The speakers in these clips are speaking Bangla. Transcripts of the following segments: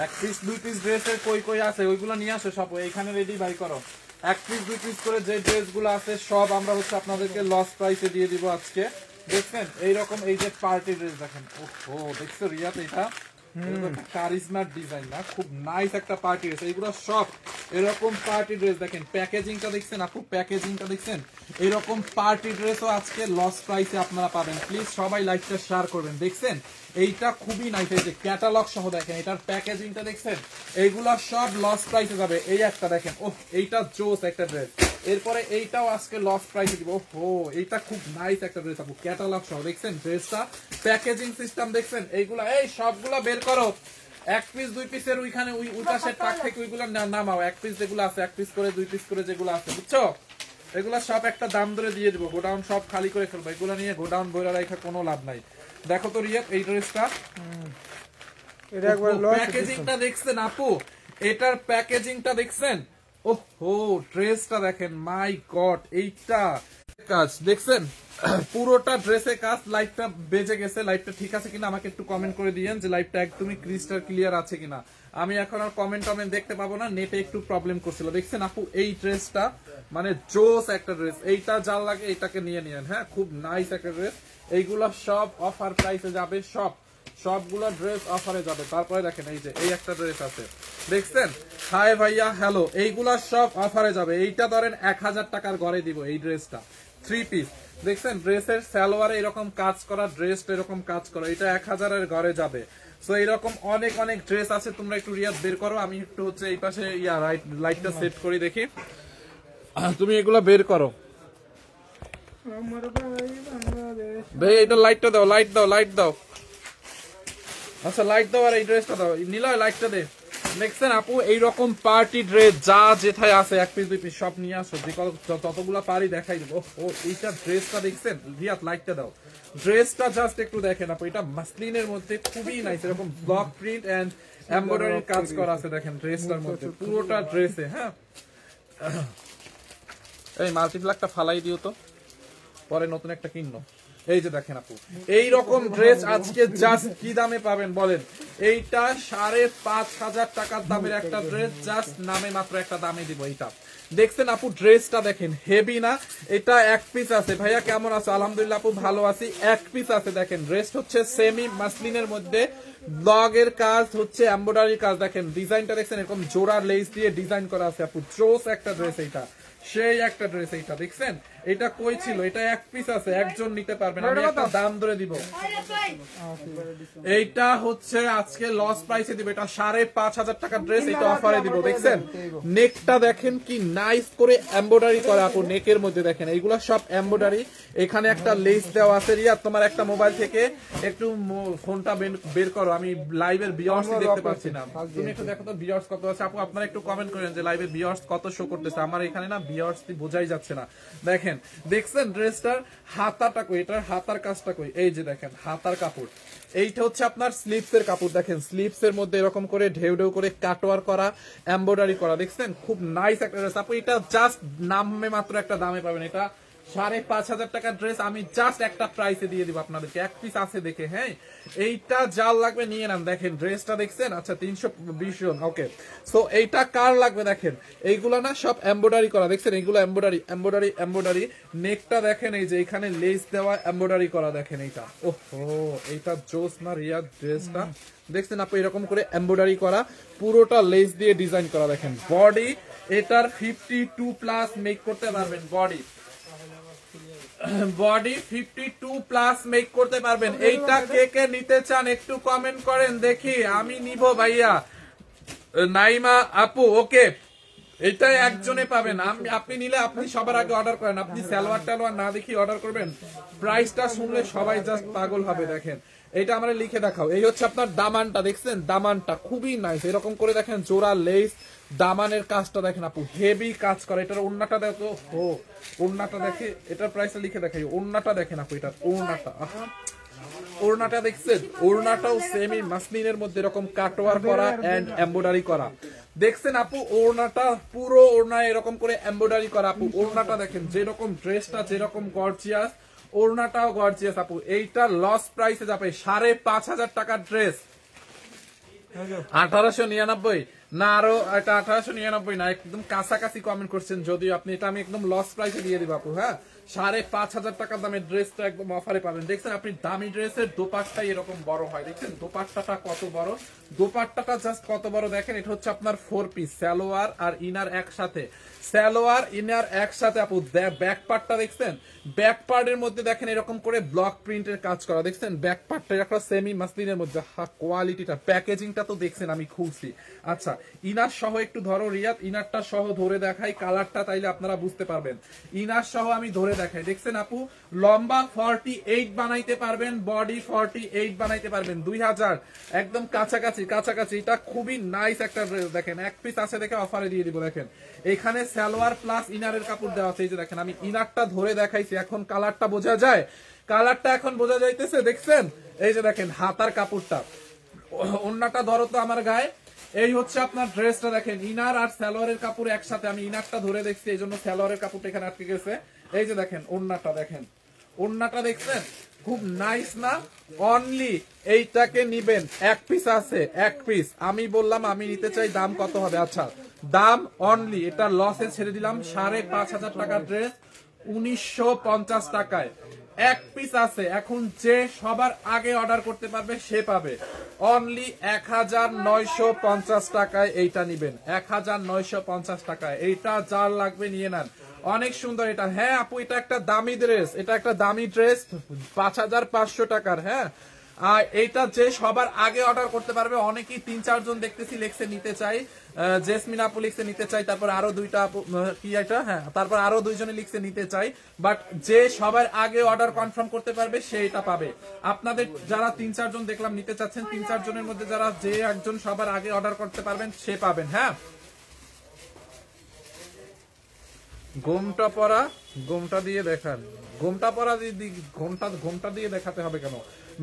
এক পিস দুই পিস ড্রেসের কই কই আছে ওইগুলো নিয়ে আসো সব এইখানে রেডি বাই করো। এক পিস দুই পিস করে যে ড্রেসগুলো আছে সব আমরা হচ্ছে আপনাদেরকে লস প্রাইসে দিয়ে দিব আজকে। দেখছেন এইরকম এই যে পার্টি ড্রেস দেখেন, ওহো দেখছো রিয়াত, এটা কারিজমার ডিজাইন না, খুব নাইস একটা পার্টি ড্রেস। এইগুলো সব এরকম পার্টি ড্রেস দেখেন, প্যাকেজিংটা দেখছেন আপু, প্যাকেজিংটা দেখছেন, এরকম পার্টি ড্রেসও আজকে লস প্রাইসে আপনারা পাবেন। প্লিজ সবাই লাইকটা শেয়ার করবেন। দেখছেন এইটা খুবই নাইস, এই যে ক্যাটালগ সহ দেখেন, এটার প্যাকেজিংটা দেখছেন, এইগুলা সব লস প্রাইসে যাবে। এই একটা দেখেন, ওহ এইটা জোস একটা ড্রেস। এরপরে এইটাও আজকে লস প্রাইসে দিব। ওহো এইটা খুব নাইস একটা ড্রেস আপু, ক্যাটালগ সহ দেখছেন ড্রেসটা, প্যাকেজিং সিস্টেম দেখছেন। এইগুলা এই সবগুলা বের করো, এক পিস দুই পিসের ওইখানে ওই পাশের টাক থেকে ওইগুলো নামাও। এক পিস যেগুলো আছে, এক পিস করে দুই পিস করে যেগুলো আছে, বুঝছো, এগুলা সব একটা দাম ধরে দিয়ে দিব। গোডাউন সব খালি করে ফেলবো, এগুলো নিয়ে গোডাউন বইরা রাখা কোনো লাভ নাই। দেখো তো রিয়াদ এই ড্রেসটা, এটা একবার প্যাকেজিংটা দেখছেন আপু, এটার প্যাকেজিংটা দেখছেন, ওহো ড্রেসটা দেখেন, মাই গড এইটা কাজ দেখছেন, পুরোটা ড্রেসে কাজ। লাইটটা বেজে গেছে, লাইটটা ঠিক আছে কিনা আমাকে একটু কমেন্ট করে দিয়েন যে লাইটটা একদমই ক্রিস্টাল ক্লিয়ার আছে কিনা। আমি এখন আর কমেন্ট দেখতে পাবো না, নেটে একটু প্রবলেম করছিল। দেখছেন আপু এই ড্রেসটা মানে জোস একটা ড্রেস, এইটা যার লাগে এইটাকে নিয়ে নিয়েন। হ্যাঁ খুব নাইস একটা ড্রেস, এইগুলা সব অফার প্রাইসে যাবে, সবগুলো ড্রেস অফারে যাবে। তারপরে দেখেন এই যে এই একটা ড্রেস আছে দেখছেন, হাই ভাইয়া হ্যালো, এইগুলা সব অফারে যাবে। এইটা ধরেন 1000 টাকার ঘরে দিব এই ড্রেসটা, 3 পিস দেখছেন, ড্রেসের সালোয়ারে এরকম কাজ করা, ড্রেসটা এরকম কাজ করা, এটা 1000 এর ঘরে যাবে। সো এইরকম অনেক অনেক ড্রেস আছে, তোমরা একটু রিয়াদ বের করো, আমি একটু হচ্ছে এই পাশে লাইটটা সেট করি দেখি, তুমি এগুলা বের করো ভাই। এটা লাইটটা দাও, লাইট দাও, লাইট দাও, আচ্ছা লাইট দাও, আর এই ড্রেসটা দাও, নিলয় লাইটটা দে। দেখছেন আপু এইরকম পার্টি ড্রেস যা যেথায় আছে এক পিস দুই পিস সব নিয়ে আসো, যে ততগুলা পারি দেখাই দেবো। ও এইটা ড্রেসটা দেখছেন রিয়াদ, লাইটটা দাও, ড্রেসটা জাস্ট একটু দেখেন আপু, এটা মাসলিনের মধ্যে খুবই নাইস, এরকম ব্লক প্রিন্ট এন্ড এমব্রয়ডারি কাজ করা আছে দেখেন ড্রেসটার মধ্যে, পুরোটা ড্রেসে। হ্যাঁ এই মাল্টিপ্লাকটা ফালাই দিও তো, পরে নতুন একটা কিনো। এই যে দেখেন আপু এইরকম ড্রেস আজকে জাস্ট কি দামে পাবেন বলেন, এইটা 5500 টাকার দামের একটা ড্রেস, জাস্ট নামে মাত্র একটা দামে দিব এইটা। দেখছেন আপু ড্রেসটা দেখেন, হেভি না, এটা এক পিস আছে। ভাইয়া কেমন আছো? আলহামদুলিল্লাহ আপু ভালো আছি, এক পিস আছে। দেখেন ড্রেস হচ্ছে সেমি মাসলিনের মধ্যে, ব্লগের কাজ হচ্ছে এমব্রয়ডারি কাজ, দেখেন ডিজাইনটা দেখছেন, এরকম জোড়া লেস দিয়ে ডিজাইন করা আছে আপু, জোস একটা ড্রেস এইটা, সেই একটা ড্রেস এইটা। দেখছেন এটা কই ছিল, এটা এক পিস আছে, একজন নিতে পারবেন, আমি একটা দাম ধরে দিব। এইটা হচ্ছে আজকে লস প্রাইসে দিব, এটা 5500 টাকার ড্রেস, এটা অফারে দিব। দেখছেন নেকটা দেখেন কি নাইস করে এমব্রয়ডারি করা আপু, নেকের মধ্যে দেখেন এইগুলা সব এমব্রয়ডারি, এখানে একটা লেস দেওয়া আছে। রিয়া তোমার একটা মোবাইল থেকে একটু ফোনটা বের করো, আমি লাইভের ভিউয়ার্স দেখতে পাচ্ছি না, তুমি একটু দেখো তো ভিউয়ার্স কত আছে আপু, আপনারা একটু কমেন্ট করেন যে লাইভের ভিউয়ার্স কত শো করতেছে, আমার এখানে না ভিউয়ার্স বোঝাই যাচ্ছে না। দেখেন দেখছেন ড্রেসটার হাতাটা কই, এটার হাতার কাজটা কই, এই যে দেখেন হাতার কাপড়, এইটা হচ্ছে আপনার স্লিপসের কাপড়। দেখেন স্লিপসের মধ্যে এরকম করে ঢেউ ঢেউ করে কাটওয়ার করা, এমব্রয়ডারি করা, দেখছেন খুব নাইস একটা ড্রেস আপু। এটা জাস্ট নামে মাত্র একটা দামে পাবেন, এটা 5500 টাকার ড্রেস, আমি জাস্ট একটা প্রাইসে দিয়ে দিব আপনাদেরকে, এক পিস আছে দেখে। হ্যাঁ এইটা যার লাগবে নিয়ে নেন। দেখেন ড্রেসটা দেখছেন, আচ্ছা 320 জন, ওকে। সো এইটা কার লাগবে দেখেন, এইগুলা না সব এমব্রয়ডারি করা, দেখছেন এইগুলো এমব্রয়ডারি এমব্রয়ডারি এমব্রয়ডারি, নেকটা দেখেন এই যে এখানে লেস দেওয়া এমব্রয়ডারি করা, দেখেন এইটা, ওহো এইটা জোস না রিয়াদ ড্রেসটা। দেখছেন আপনি এরকম করে এমব্রয়ডারি করা, পুরোটা লেস দিয়ে ডিজাইন করা। দেখেন বডি এটার 52+ মেক করতে পারবেন, বডি 52+ মেক করতে পারবেন। এইটা কে কে নিতে চান একটু কমেন্ট করেন দেখি, আমি নিব ভাইয়া। নাইমা আপু ওকে, এটাই একজনে পাবেন, আপনি নিলে আপনি সবার আগে অর্ডার করেন, আপনি সালোয়ার টালোয়ার না দেখি অর্ডার করবেন, প্রাইসটা শুনলে সবাই জাস্ট পাগল হবে। দেখেন এটা আমরা লিখে দেখাও, এই হচ্ছে আপনার দামানটা, দেখছেন দামানটা খুবই নাইস, এরকম করে দেখেন জোড়া লেস, দামানের কাজটা দেখেন আপু হেভি কাজ করে। এটার ওড়নাটা দেখো, ও ওড়নাটা দেখে, এটার প্রাইসটা লিখে দেখাই, ওড়নাটা দেখেন আপু, এটার ওড়নাটা, ওড়নাটা দেখছেন, ওড়নাটাও সেমি মাসলিনের মধ্যে এরকম কাটওয়ার করা এন্ড এমব্রয়ডারি করা। দেখছেন আপু ওড়নাটা পুরো ওড়নায় এরকম করে এমব্রয়ডারি করা আপু, ওড়নাটা দেখেন যেরকম ড্রেসটা যেরকম গর্জিয়াস, ওড়নাটাও গর্জিয়াস আপু। এইটা লস প্রাইসে যাবে 5500 টাকার ড্রেস, 1899 না, আরো এটা 1899 না, একদম কাছাকাছি কমেন্ট করছেন। যদিও আপনি এটা আমি একদম লস প্রাইসে দিয়ে দিব আপু। হ্যাঁ, 5,500 টাকা দামের ড্রেসটা একদম অফারে পাবেন। দেখছেন আপনি দামি ড্রেসের দোপাট্টা এরকম বড় হয়, দেখছেন দোপাট্টাটা কত বড়, দোপাট্টাটা জাস্ট কত বড় দেখেন। এটা হচ্ছে আপনার 4 পিস, সালোয়ার আর ইনার একসাথে, সালোয়ার ইনার একসাথে আপু। ব্যাক পার্টটা দেখছেন, ব্যাক পার্টের মধ্যে দেখেন এরকম করে ব্লক প্রিন্টের কাজ করা, দেখছেন ব্যাক পার্টটা একটা সেমি মাসলিনের মধ্যে। কোয়ালিটিটা, প্যাকেজিংটা তো দেখছেন আমি খুলছি। আচ্ছা, ইনার সহ একটু ধরো রিয়াদ, ইনারটা সহ ধরে দেখাই কালারটা, তাইলে আপনারা বুঝতে পারবেন। ইনার সহ আমি ধরে দেখাই, দেখছেন আপু লম্বা 48 বানাইতে পারবেন, বডি 48 বানাইতে পারবেন। 2000 একদম কাছাকাছি কাছাকাছি। এটা খুবই নাইস একটা ড্রেস, দেখেন এক পিস আছে দেখে অফারে দিয়ে দিব। দেখেন এখানে সালোয়ার প্লাস ইনারের কাপড় দেওয়া আছে। এই যে দেখেন আমি ইনারটা ধরে দেখাইছি, এখন কালারটা বোঝা যায়, কালারটা এখন বোঝা যাইতেছে, দেখছেন এই যে দেখেন হাতার কাপড়টা, ওন্নাটা ধরো তো আমার গায়ে। এই হচ্ছে আপনার ড্রেসটা, দেখেন ইনার আর সালোয়ারের কাপড় একসাথে। আমি ইনারটা ধরে দেখছি, এই জন্য সালোয়ারের কাপড়টা এখানে আটকে গেছে। এই যে দেখেন ওন্নাটা, দেখেন ওন্নাটা দেখছেন খুব নাইস না। অনলি এইটাকে নিবেন, এক পিস আছে, এক পিস। আমি বললাম আমি নিতে চাই, দাম কত হবে? আচ্ছা দাম অনলি, এটা লসে ছেড়ে দিলাম, 5,500 টাকার ড্রেস 1950 টাকায় এক পিস আছে। এখন যে সবার আগে অর্ডার করতে পারবে সে পাবে। অনলি 1950 টাকায় এইটা নিবেন, 1950 টাকায়। এইটা যার লাগবে নিয়ে নেন, অনেক সুন্দর এটা। হ্যাঁ আপু এটা একটা দামি ড্রেস, এটা একটা দামি ড্রেস 5,500 টাকার। হ্যাঁ, আর এইটা যে সবার আগে অর্ডার করতে পারবে। অনেকেই 3-4 জন দেখতেছি লেখছে নিতে চাই, জেসমিন আপু লিখছে নিতে চাই, তারপর আরো 2টা আপু কি এটা, হ্যাঁ তারপর আরো 2 জনে লিখছে নিতে চাই। বাট যে সবার আগে অর্ডার কনফার্ম করতে পারবে সে এটা পাবে। আপনাদের যারা 3-4 জন দেখলাম নিতে চাচ্ছেন, 3-4 জনের মধ্যে যারা যে একজন সবার আগে অর্ডার করতে পারবেন সে পাবেন। হ্যাঁ, গোমটা পরা, গোমটা দিয়ে দেখান, গোমটা পরা ঘোমটা দিয়ে দেখাতে হবে কেন?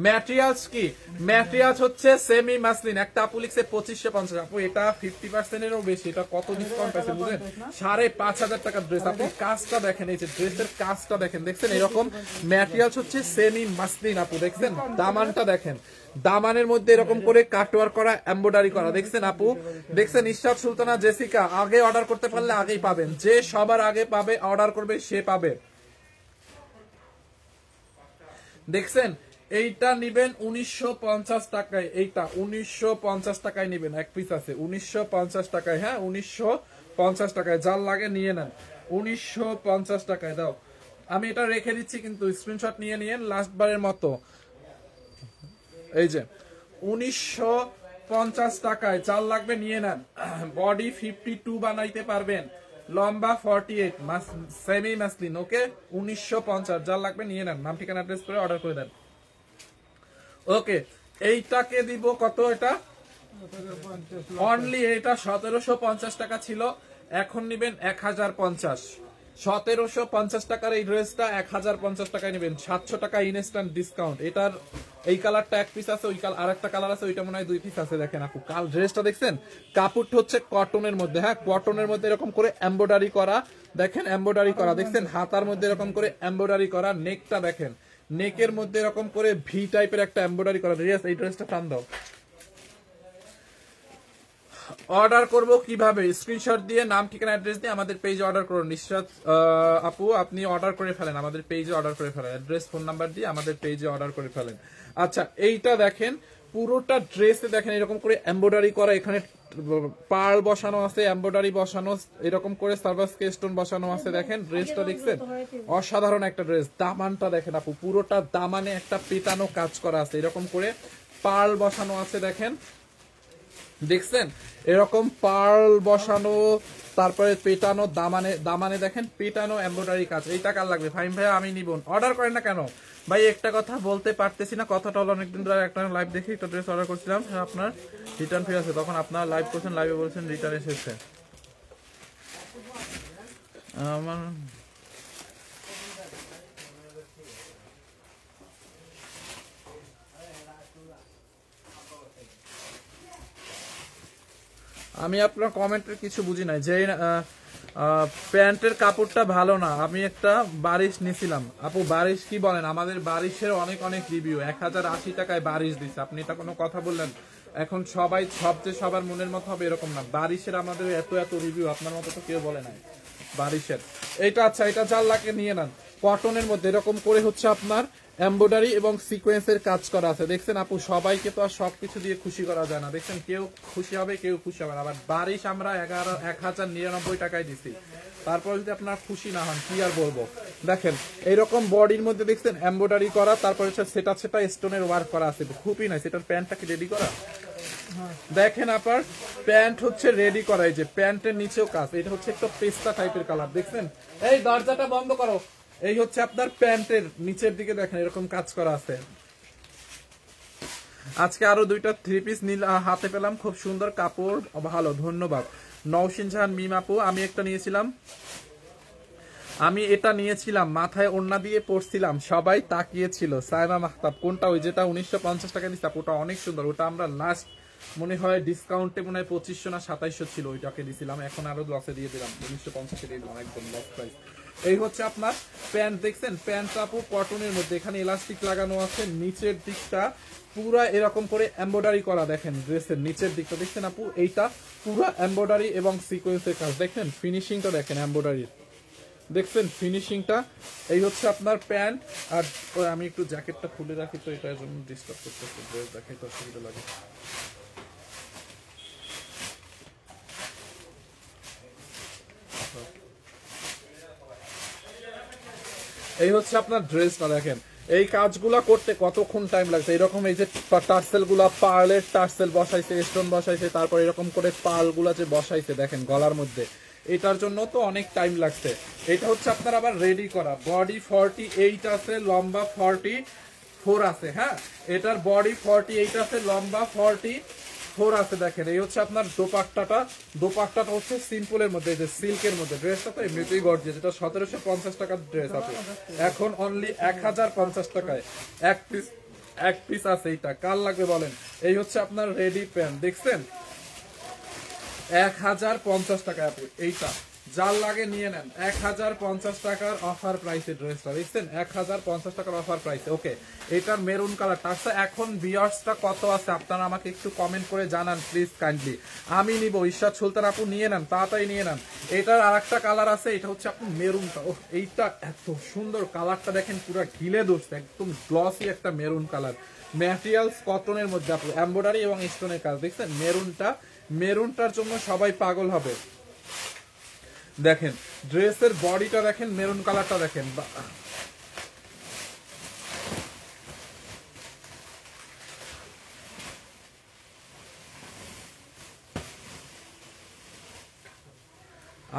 ম্যাটেরিয়ালস কি? ম্যাটেরিয়ালস হচ্ছে সেমি মাসলিন। একটা আপু লিখছে 2550। আপু এটা 50% এরও বেশি। এটা কত ডিসকাউন্ট পাইছে বুঝেন? 5,500 টাকার ড্রেস। আপু কাজটা দেখেন, এই যে ড্রেসের কাজটা দেখেন, দেখছেন এরকম ম্যাটেরিয়ালস হচ্ছে সেমি মাসলিন আপু। দেখছেন দামানটা দেখেন, দামানের মধ্যে এরকম করে কাটওয়ার করা, এমব্রয়ডারি করা, দেখছেন আপু, দেখছেন ইশরাত সুলতানা জেসিকা। আগে অর্ডার করতে পারলে আগেই পাবেন, যে সবার আগে পাবে অর্ডার করবে সে পাবে। দেখছেন এইটা নিবেন 1950 টাকায়, এইটা 1950 টাকায় নিবেন, এক পিস আছে 1950 টাকায়। হ্যাঁ 1950 টাকায়, যার লাগে নিয়ে নেন, 1950 টাকায় দাও। আমি এটা রেখে দিচ্ছি, কিন্তু স্ক্রিনশট নিয়ে নিয়েন লাস্ট বারের মতো। এই যে 1950 টাকায়, যার লাগবে নিয়ে নেন। বডি 52 বানাইতে পারবেন, লম্বা 48, সেমি মাসলিন। ওকে 1950, যার লাগবে নিয়ে নেন, নাম ঠিকানা অ্যাড্রেস করে অর্ডার করে দেন। ওকে এইটাকে দিব কত? এটা অনলি এটা 1750 টাকা ছিল, এখন নিবেন 1050। 1750 টাকার এই ড্রেসটা 1050 টাকায় নেবেন, 700 টাকা ইনস্ট্যান্ট ডিসকাউন্ট। এটার এই কালারটা এক পিস আছে, ওই আরেকটা কালার আছে, ওইটা মনে হয় 2 পিস আছে। দেখেন আপু কাল ড্রেসটা দেখছেন, কাপড়টা হচ্ছে কটনের মধ্যে। হ্যাঁ কটনের মধ্যে এরকম করে এমব্রয়ডারি করা, দেখেন এমব্রয়ডারি করা, দেখছেন হাতার মধ্যে এরকম করে এমব্রয়ডারি করা। নেকটা দেখেন, নেকের মধ্যে এরকম করে ভি টাইপের একটা এমব্রয়ডারি করা। রিয়াস এই ড্রেসটা টান দাও। অর্ডার করব কিভাবে? স্ক্রিনশট দিয়ে নাম ঠিকানা অ্যাড্রেস দিয়ে আমাদের পেজে অর্ডার করুন। নিশ্চয় আপু আপনি অর্ডার করে ফেলেন, আমাদের পেজে অর্ডার করে ফেলেন, অ্যাড্রেস ফোন নাম্বার দিয়ে আমাদের পেজে অর্ডার করে ফেলেন। আচ্ছা এইটা দেখেন, পুরোটা ড্রেসে দেখেন এরকম করে এমব্রয়ডারি করা, এখানে পার্ল বসানো আছে, এমব্রয়ডারি বসানো, এরকম করে সার্ভাস স্টোন বসানো আছে। দেখেন ড্রেসটা দেখছেন, অসাধারণ একটা ড্রেস। দামানটা দেখেন আপু, পুরোটা দামানে একটা পেটানো কাজ করা আছে, এরকম করে পার্ল বসানো আছে। দেখেন দেখছেন এরকম পার্ল বসানো, তারপরে পেটানো, দামানে দেখেন পেটানো এমব্রয়ডারি কাজ। এই টাকা লাগবে ফাইম ভাই, আমি নিব। অর্ডার করেন না কেন ভাই? একটা কথা বলতে পারতেছি না, কথাটা হলো অনেকদিন ধরে একটা লাইভ দেখি, একটা ড্রেস অর্ডার করছিলাম, আপনার রিটার্ন ফ্রি আছে, তখন আপনার লাইভ করছেন, লাইভে বলছেন রিটার্ন এসেছে। আমার আমি আপনার কমেন্টের কিছু বুঝি নাই। যে প্যান্টের কাপড়টা ভালো না, আমি একটা বারিশ নিছিলাম। আপু বারিশ কি বলেন? আমাদের বারিশের অনেক অনেক রিভিউ, 1080 টাকায় বারিশ দিচ্ছে, আপনি এটা কোনো কথা বললেন? এখন সবাই সবচেয়ে সবার মনের মতো হবে এরকম না, বারিশের আমাদের এত এত রিভিউ আপনার মতো তো কেউ বলে নাই বারিশের। এইটা আচ্ছা, এটা 4 লাখে নিয়ে নেন। কটনের মধ্যে এরকম করে হচ্ছে আপনার এমব্রয়ডারি এবং সিকোয়েন্সের কাজ করা আছে, দেখছেন আপু? সবাইকে তো আর সবকিছু দিয়ে খুশি করা যায় না, দেখছেন? কেউ খুশি হবে কেউ খুশি হবে না। আবার বারিশ আমরা 1099 টাকায় দিছি, তারপর যদি আপনার খুশি না হন কি আর বলবো। দেখেন এইরকম বডির মধ্যে দেখছেন এমব্রয়ডারি করা, তারপর হচ্ছে সেটা স্টোনের ওয়ার্ক করা আছে, খুবই নাইস। এটার প্যান্টটা কি রেডি করা? দেখেন আপনার প্যান্ট হচ্ছে রেডি করা, এই যে প্যান্টের নিচেও কাজ। এটা হচ্ছে একটা পেস্তা টাইপের কালার, দেখছেন? এই দরজাটা বন্ধ করো। এই হচ্ছে আপনার প্যান্টের নিচের দিকে দেখেন এরকম কাজ করা আছে। আজকে আরো 2টা 3 পিস নীল হাতে পেলাম, খুব সুন্দর কাপড়, ভালো, ধন্যবাদ। নওশিন জাহান মিম আপু, আমি এটা নিয়েছিলাম, মাথায় ওড়না দিয়ে পড়ছিলাম, সবাই তাকিয়েছিল। সাইমা মাহতাব, কোনটা? ওই যেটা 1950 টাকা দিচ্ছে, ওটা অনেক সুন্দর। ওটা আমরা লাস্ট মনে হয় ডিসকাউন্টে মনে হয় 2500 না 2700 ছিল, ওইটাকে দিছিলাম, এখন আরো লসে দিয়ে দিলাম, 1950 দিয়ে দিলাম, একদম লস প্রাইস। এই হচ্ছে আপনার প্যান্ট, দেখছেন? প্যান্ট আপু কটনের মধ্যে, এখানে ইলাস্টিক লাগানো আছে, নিচের দিকটা পুরা এরকম করে এমব্রয়ডারি করা, দেখেন ড্রেসের নিচের দিকটা, দেখছেন আপু? এইটা পুরা এমব্রয়ডারি এবং সিকোয়েন্সের কাজ, দেখেন ফিনিশিংটা দেখেন এমব্রয়ডারির, দেখছেন ফিনিশিংটা? এই হচ্ছে আপনার প্যান্ট। আর আমি একটু জ্যাকেটটা খুলে রাখি, তো এটার জন্য ডিস্টার্ব করতেছে, ড্রেস দেখাই তো অসুবিধা লাগে। এই হচ্ছে আপনার ড্রেসটা, দেখেন এই কাজগুলা করতে কতক্ষণ টাইম লাগছে। এরকম এই যে টার্সেল গুলা, পার্লের টার্সেল বসাইছে, স্টোন বসাইছে, তারপর এরকম করে পার্ল গুলা যে বসাইছে দেখেন গলার মধ্যে, এটার জন্য তো অনেক টাইম লাগছে। এটা হচ্ছে আপনার আবার রেডি করা, বডি 48 আছে, লম্বা 44 আছে। হ্যাঁ, এটার বডি 48 আছে, লম্বা 44 আছে। দেখেন এই হচ্ছে আপনার দোপাট্টাটা হচ্ছে সিম্পলের মধ্যে, যে সিল্কের মধ্যে। ড্রেসটা তো এমনিতেই গর্জিয়াস, যেটা 1750 টাকার ড্রেস আছে এখন অনলি 1050 টাকায় এক পিস আছে। এইটা কার লাগবে বলেন? এই হচ্ছে আপনার রেডি প্যান্ট, দেখছেন? 1050 টাকা আপু, এইটা যার লাগে নিয়ে নেন। 1050 টাকার অফার প্রাইসে ড্রেসটা, দেখছেন? 1050 টাকার অফার প্রাইসে। ওকে, এটার মেরুন কালারটা আচ্ছা, এখন ভিউয়ার্সটা কত আছে আপনারা আমাকে একটু কমেন্ট করে জানান প্লিজ কাইন্ডলি। আমি নিব, ঈশ্বর সুলতান আপু নিয়ে নেন, তাড়াতাড়ি নিয়ে নেন। এটার আরেকটা কালার আছে, এটা হচ্ছে আপনি মেরুনটা। ও, এইটা এত সুন্দর কালারটা, দেখেন পুরো ঘিলে ধরছে, একদম গ্লসি একটা মেরুন কালার। ম্যাটেরিয়ালস কটনের মধ্যে আপু, এমব্রয়ডারি এবং স্টোনের কাজ, দেখছেন? মেরুনটার জন্য সবাই পাগল হবে। দেখেন ড্রেসের বডিটা দেখেন, মেরুন কালারটা দেখেন,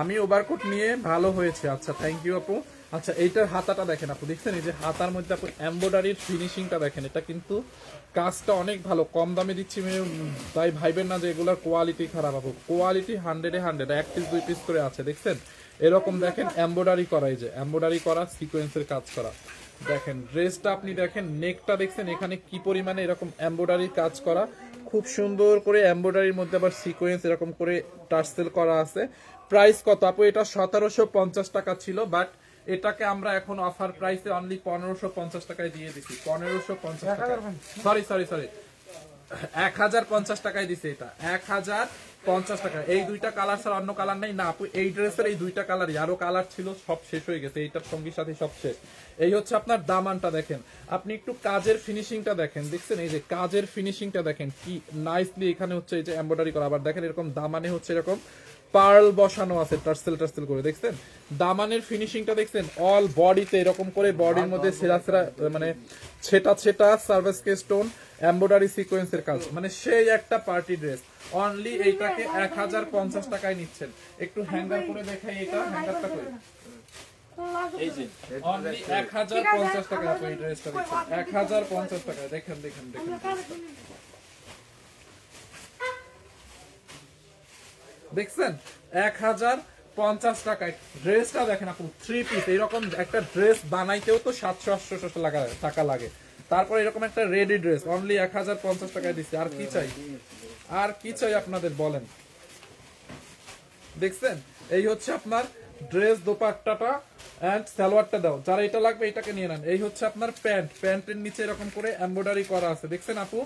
আমি ওভারকোট নিয়ে ভালো হয়েছে। আচ্ছা, থ্যাংক ইউ আপু। আচ্ছা, এইটার হাতাটা দেখেন আপু, দেখছেন? এই যে হাতার মধ্যে আপু এমব্রয়ডারির ফিনিশিংটা দেখেন, এটা কিন্তু কাজটা অনেক ভালো, কম দামে দিচ্ছি, তাই ভাইবেন না যে এগুলোর কোয়ালিটি খারাপ আপু। কোয়ালিটি 100-এ 100, 1 পিস 2 পিস করে আছে, দেখছেন? এরকম দেখেন এমব্রয়ডারি করা, এই যে এমব্রয়ডারি করা, সিকোয়েন্সের কাজ করা। দেখেন ড্রেসটা আপনি দেখেন, নেকটা দেখছেন এখানে কি পরিমাণে এরকম এমব্রয়ডারির কাজ করা, খুব সুন্দর করে এমব্রয়ডারির মধ্যে আবার সিকোয়েন্স এরকম করে টার্সেল করা আছে। প্রাইস কত আপু? এটা 1750 টাকা ছিল, বাট এটাকে আমরা এখন অফার প্রাইসে অনলি 1550 টাকায় দিয়ে দিচ্ছি। 1550 টাকা, সরি 1050 টাকায় দিছে। এটা 1050 টাকা। এই 2টা কালার ছাড়া অন্য কালার নেই না আপু? এই ড্রেসের এই 2টা কালারই, আরো কালার ছিল, সব শেষ হয়ে গেছে, এইটার সঙ্গী সাথে সব শেষ। এই হচ্ছে আপনার দামানটা, দেখেন আপনি একটু কাজের ফিনিশিংটা দেখেন, দেখছেন? এই যে কাজের ফিনিশিংটা দেখেন কি নাইসলি, এখানে হচ্ছে এই যে এমব্রয়ডারি করা, আবার দেখেন এরকম দামানে হচ্ছে এরকম পার্ল বসানো আছে, টার্সেল করে, দেখছেন? দামানের ফিনিশিংটা দেখছেন? অল বডিতে এরকম করে, বডির মধ্যে মানে ছেটা সার্ভিস স্টোন এমব্রয়ডারি সিকোয়েন্সের কাজ, মানে সেই একটা পার্টি ড্রেস। অনলি এইটাকে 1050 টাকায় নিচ্ছেন। একটু হ্যাঙ্গার করে দেখাই, এটা হ্যাঙ্গারটা করে, এই যে অনলি 1050 টাকা আপু এই ড্রেসটা দেখছেন, 1050 টাকা। দেখেন দেখছেন 1050 টাকায় ড্রেসটা দেখেন আপু। 3 পিস এরকম একটা ড্রেস বানাইতেও তো 700-800 টাকা লাগে, তারপর এরকম একটা রেডি ড্রেস অনলি 1050 টাকায় দিচ্ছে। আর কি চাই আপনাদের বলেন? দেখছেন? এই হচ্ছে আপনার ড্রেস, দোপাট্টাটা এন্ড সালোয়ারটা দাও, যারা এটা লাগবে এটাকে নিয়ে নেন। এই হচ্ছে আপনার প্যান্টের নিচে এরকম করে এমব্রয়ডারি করা আছে, দেখছেন আপু?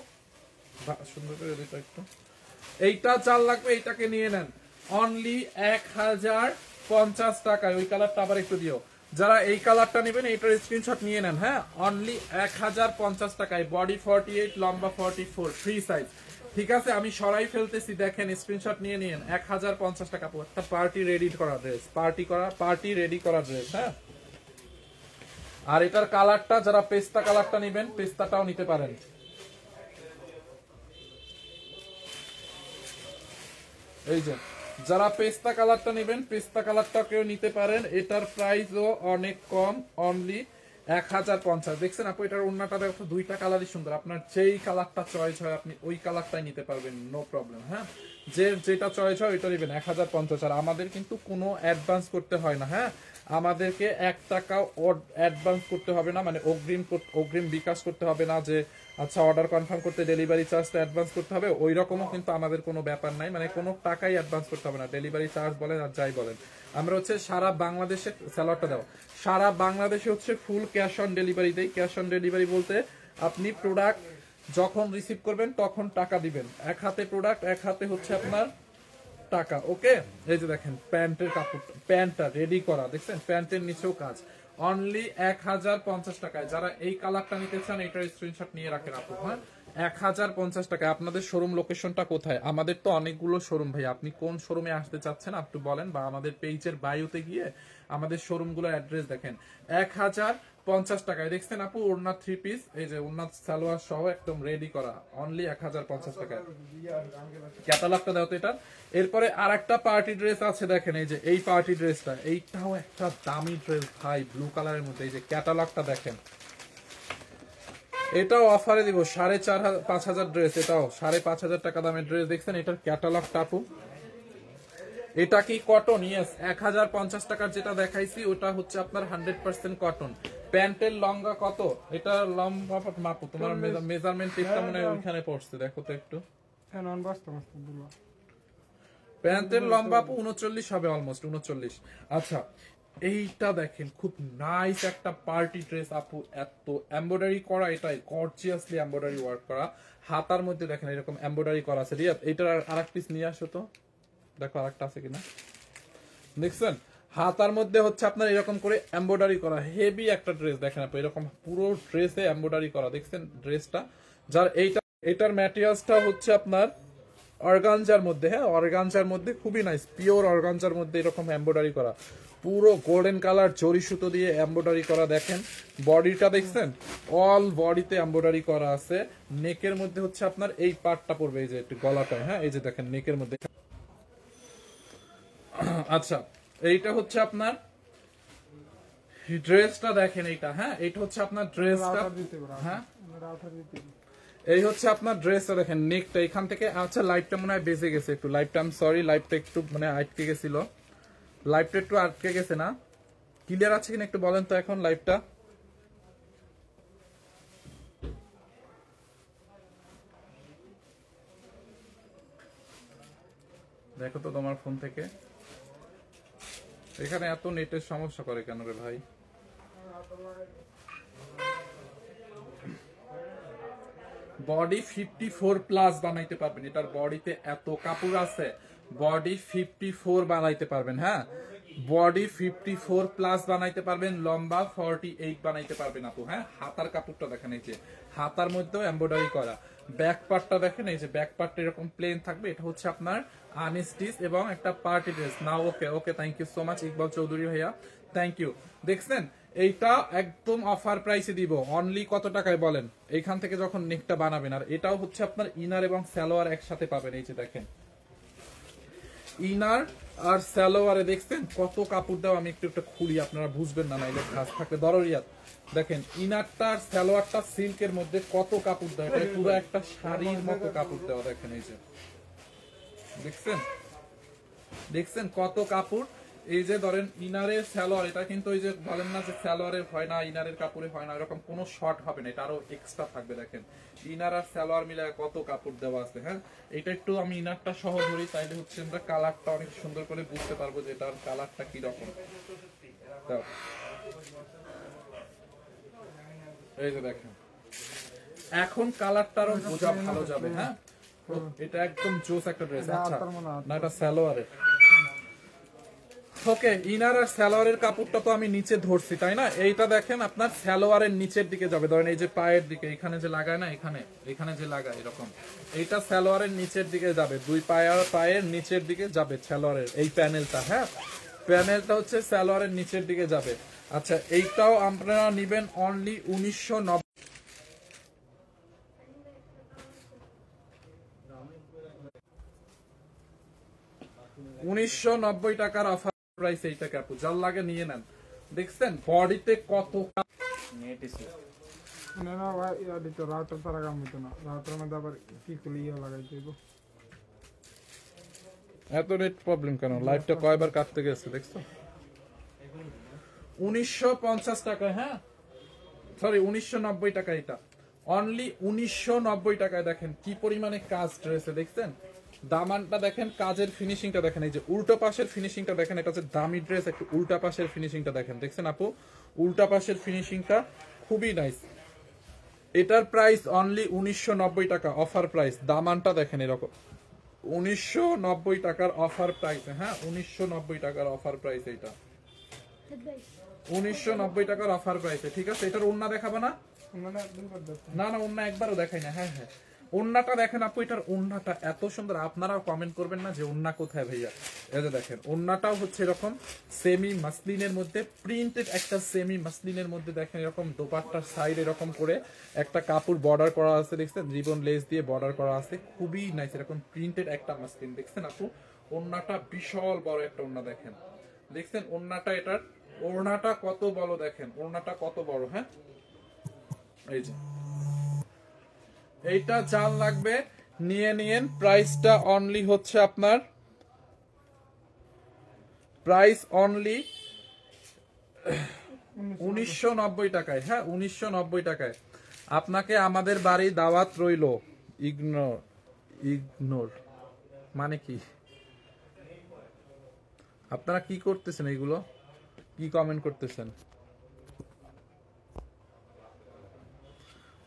সুন্দর করে দিতে একটু। এইটা 4 লাগবে, এইটাকে নিয়ে নেন অনলি 1050 টাকায়। ওই কালারটা আবার একটু দিও। যারা এই কালারটা নেবেন এইটার স্ক্রিনশট নিয়ে নেন, হ্যাঁ অনলি 1050 টাকায়। বডি 48, লম্বা 44, ফ্রি সাইজ। ঠিক আছে, আমি সরাই ফেলতেছি, দেখেন স্ক্রিনশট নিয়ে নিন। 1050 টাকা একটা পার্টি রেডি করা ড্রেস, পার্টি রেডি করা ড্রেস, হ্যাঁ। আর এটার কালারটা যারা পেস্তা কালারটা নেবেন, পেস্তাটাও নিতে পারেন। এই যে যারা পেস্তা কালারটা নেবেন, পেস্তা কালারটা কেউ নিতে পারেন। এটার প্রাইসও অনেক কম, অনলি 1050। দেখছেন আপু, এটার ওন্নাটা দেখো, দুইটা কালারই সুন্দর। আপনার যেই কালারটা চয়েস হয় আপনি ওই কালারটাই নিতে পারবেন, নো প্রবলেম। হ্যাঁ, যেটা চয়েস হয় ওইটা নেবেন 1050। আর আমাদের কিন্তু কোনো অ্যাডভান্স করতে হয় না, হ্যাঁ আমাদেরকে 1 টাকাও অ্যাডভান্স করতে হবে না, মানে অগ্রিম বিকাশ করতে হবে না যে আচ্ছা অর্ডার কনফার্ম করতে ডেলিভারি চার্জটা অ্যাডভান্স করতে হবে, ওই রকমও কিন্তু আমাদের কোনো ব্যাপার নাই। মানে কোনো টাকাই অ্যাডভান্স করতে হবে না, ডেলিভারি চার্জ বলেন আর যাই বলেন। আমরা হচ্ছে সারা বাংলাদেশে স্যালাডটা দেওয়া, সারা বাংলাদেশে হচ্ছে ফুল ক্যাশ অন ডেলিভারি দেই। ক্যাশ অন ডেলিভারি বলতে আপনি প্রোডাক্ট যখন রিসিভ করবেন তখন টাকা দিবেন, এক হাতে প্রোডাক্ট, এক হাতে হচ্ছে আপনার টাকা। ওকে, এই যে দেখেন প্যান্টের কাপড়, প্যান্টটা রেডি করা, দেখছেন প্যান্টের নিচেও কাজ, অনলি 1050 টাকায়। যারা এই কালারটা নিতে চান এটার স্ক্রিনশট নিয়ে রাখেন আপু, হ্যাঁ 1050 টাকায়। আপনাদের শোরুম লোকেশনটা কোথায়? আমাদের তো অনেকগুলো শোরুম ভাই, আপনি কোন শোরুমে আসতে চাচ্ছেন একটু বলেন, বা আমাদের পেজের বায়োতে গিয়ে আমাদের শোরুমগুলোর অ্যাড্রেস দেখেন। 1050 টাকায়। দেখছেন আপু ওড়না 3 পিস, এই যে ওড়না সালোয়ার সহ একদম রেডি করা, অনলি 1050 টাকায়। ক্যাটালগটা দাও তো এটা। এরপরে আর একটা পার্টি ড্রেস আছে, দেখেন এই যে এই পার্টি ড্রেসটা, এইটাও একটা দামি ড্রেস ভাই, ব্লু কালারের মধ্যে। এই যে ক্যাটালগটা দেখেন, এটাও অফারে দিব 4500 ড্রেস, এটাও 5500 টাকা দামের ড্রেস। দেখছেন এটার ক্যাটালগটা আপু, এটা কি কটন? ইয়েস, 1050 টাকার যেটা দেখাইছি ওটা হচ্ছে আপনার 100% কটন। প্যান্টের লম্বা কত? এটা লম্বা মাপো, তোমার মেজারমেন্ট টেপটা মনে হয় ওইখানে পড়ছে, দেখো তো একটু। প্যান্টের লম্বা 39 হবে, অলমোস্ট 39। আচ্ছা এইটা দেখেন খুব নাইস একটা পার্টি ড্রেস আপু, এত এমব্রয়ডারি করা, এটাই গর্জিয়াসলি এমব্রয়ডারি ওয়ার্ক করা। হাতার মধ্যে দেখেন এরকম এমব্রয়ডারি করা আছে। রিয়াদ এইটার আরেক পিস নিয়ে আসো তো, দেখো আরেকটা আছে কিনা। দেখছেন হাতার মধ্যে হচ্ছে আপনার এরকম করে এমব্রয়ডারি করা, হেভি একটা ড্রেস। দেখেন আপু এরকম পুরো ড্রেসে এমব্রয়ডারি করা, দেখছেন ড্রেসটা। যার এইটার ম্যাটেরিয়ালসটা হচ্ছে আপনার অর্গানজার মধ্যে, হ্যাঁ অর্গানজার মধ্যে, খুবই নাইস পিওর অর্গানজার মধ্যে এরকম এমব্রয়ডারি করা, পুরো গোল্ডেন কালার জরি সুতো দিয়ে এমব্রয়ডারি করা। দেখেন বডিটা দেখছেন, অল বডিতে এমব্রয়ডারি করা আছে। নেকের মধ্যে হচ্ছে আপনার এই পার্টটা পড়বে, এই যে একটু গলাটায়, হ্যাঁ এই যে দেখেন নেকের মধ্যে। আচ্ছা এইটা হচ্ছে আপনার ড্রেসটা, দেখেন এইটা, হ্যাঁ এইটা হচ্ছে আপনার ড্রেসটা, হ্যাঁ এই হচ্ছে আপনার ড্রেসটা। দেখেন নেকটা এখান থেকে, আচ্ছা লাইটটা মনে হয় বেজে গেছে একটু, লাইটটা আমি সরি, লাইটটা একটু মানে আটকে গেছিল, লাইটটা একটু আটকে গেছে না, ক্লিয়ার আছে কিনা একটু বলেন তো এখন লাইটটা। দেখো তো তোমার ফোন থেকে, এখানে এত নেটের সমস্যা করে কেন রে ভাই? বডি 54+ বানাইতে পারবেন, এটার বডিতে এত কাপড় আছে, বডি 54 বানাইতে পারবেন, হ্যাঁ বডি 54+ বানাইতে পারবেন, লম্বা 48 বানাইতে পারবেন আপু, হ্যাঁ। হাতার কাপড়টা দেখেন, এই যে হাতার মধ্যেও এমব্রয়ডারি করা। ব্যাক পার্টটা দেখেন, এই যে ব্যাক পার্টটা এরকম প্লেন থাকবে, এটা হচ্ছে আপনার আনস্টিচ এবং একটা party dress. Now okay okay, thank you so much Iqbal Chowdhury ভাইয়া, থ্যাংক ইউ। দেখছেন এইটা একদম অফার প্রাইসে দিব, অনলি কত টাকায় বলেন? এইখান থেকে যখন নেকটা বানাবেন, আর এটাও হচ্ছে আপনার ইনার এবং সালোয়ার একসাথে পাবেন। এই যে দেখেন ইনার আর সালোয়ারে দেখছেন কত কাপড় দেওয়া, আমি একটু একটা খুলি আপনারা বুঝবেন না, নাইলে খাস থাকলে দররিয়াত। দেখেন ইনারটা আর সালোয়ারটা সিল্কের মধ্যে কত কাপড় দেওয়া, এটা পুরো একটা শাড়ির মতো কাপড় দেওয়া। দেখেন এই যে দেখছেন, দেখছেন কত কাপড়। এই যে ধরেন ইনারের সালোয়ার, এটা কিন্তু ওই যে বলেন না যে সালোয়ারের হয় না ইনারের কাপড়ে হয় না, এরকম কোনো শর্ট হবে না, এটা আরো এক্সট্রা থাকবে। দেখেন ইনার আর সালোয়ার মিলে কত কাপড় দেওয়া আছে, হ্যাঁ। এটা একটু আমি ইনারটা সহ ধরি, তাইলে হচ্ছে আমরা কালারটা অনেক সুন্দর করে বুঝতে পারবো যে এটার কালারটা কি রকম। এই যে দেখেন এখন কালারটারও বোঝা ভালো যাবে। হ্যাঁ, এটা একদম জোস একটা ড্রেস। আচ্ছা না, এটা সালোয়ারের। ওকে, ইনার আর সালোয়ারের কাপড়টা তো আমি নিচে ধরছি, তাই না? এইটা দেখেন আপনার সালোয়ারের নিচের দিকে যাবে, ধরেন এই যে পায়ের দিকে, এখানে যে লাগায় না, এখানে যে লাগায় এরকম, এইটা সালোয়ারের নিচের দিকে যাবে, দুই পায়ের নিচের দিকে যাবে সালোয়ারের এই প্যানেলটা। হ্যাঁ, প্যানেলটা হচ্ছে সালোয়ারের নিচের দিকে যাবে। আচ্ছা, এইটাও আপনারা নিবেন অনলি 1990 টাকার অফার প্রাইস এইটা কাপু, যার লাগে নিয়ে নেন। দেখছেন বডিতে কত নেট ইসু না না ভাই, এটা তো রাউটার তারা কাম হতো না, রাউটার মধ্যে আবার কি খুলে লাগাইতে হইব। এত নেট প্রবলেম কেন? লাইভটা কয়বার কাটতে গেছে দেখছো? 1950 টাকা। হ্যাঁ সরি, 1990 টাকা। এটা অনলি 1990 টাকায়। দেখেন কি পরিমাণে কাজ ড্রেসে, দেখছেন দামানটা দেখেন, কাজের ফিনিশিংটা দেখেন, এই যে উল্টো পাশের ফিনিশিংটা দেখেন, এটা হচ্ছে দামি ড্রেস, একটু উল্টা পাশের ফিনিশিংটা দেখেন, দেখছেন আপু উল্টা পাশের ফিনিশিংটা খুবই নাইস। এটার প্রাইস অনলি 1990 টাকা, অফার প্রাইস। দামানটা দেখেন এরকম 1990 টাকার অফার প্রাইস। হ্যাঁ 1990 টাকার অফার প্রাইস, এইটা 1990 টাকার অফার প্রাইসে। ঠিক আছে, এটার ওন্না দেখাবো না? না না, ওন্না একবারও দেখাই না। হ্যাঁ হ্যাঁ, ওন্নাটা দেখেন আপু, এটার ওন্নাটা এত সুন্দর। আপনারাও কমেন্ট করবেন না যে ওন্না কোথায় ভাইয়া। এই যে দেখেন ওন্নাটাও হচ্ছে এরকম সেমি মাসলিনের মধ্যে, প্রিন্টেড একটা সেমি মাসলিনের মধ্যে। দেখেন এরকম দোপাট্টার সাইড এরকম করে একটা কাপড় বর্ডার করা আছে, দেখছেন রিবন লেস দিয়ে বর্ডার করা আছে, খুবই নাইস। এরকম প্রিন্টেড একটা মাসলিন, দেখছেন আপু ওন্নাটা বিশাল বড় একটা ওন্না। দেখেন দেখছেন ওন্নাটা, এটার ওড়নাটা কত বড়, দেখেন ওড়নাটা কত বড়। হ্যাঁ, এই যে এইটা যার লাগবে নিয়ে নিয়েন। প্রাইসটা অনলি হচ্ছে আপনার, প্রাইস অনলি 1990 টাকায়। হ্যাঁ 1990 টাকায়। আপনাকে আমাদের বাড়ি দাওয়াত রইল। ইগনোর ইগনোর মানে কি? আপনারা কি করতেছেন? এইগুলো কি কমেন্ট করতেছেন?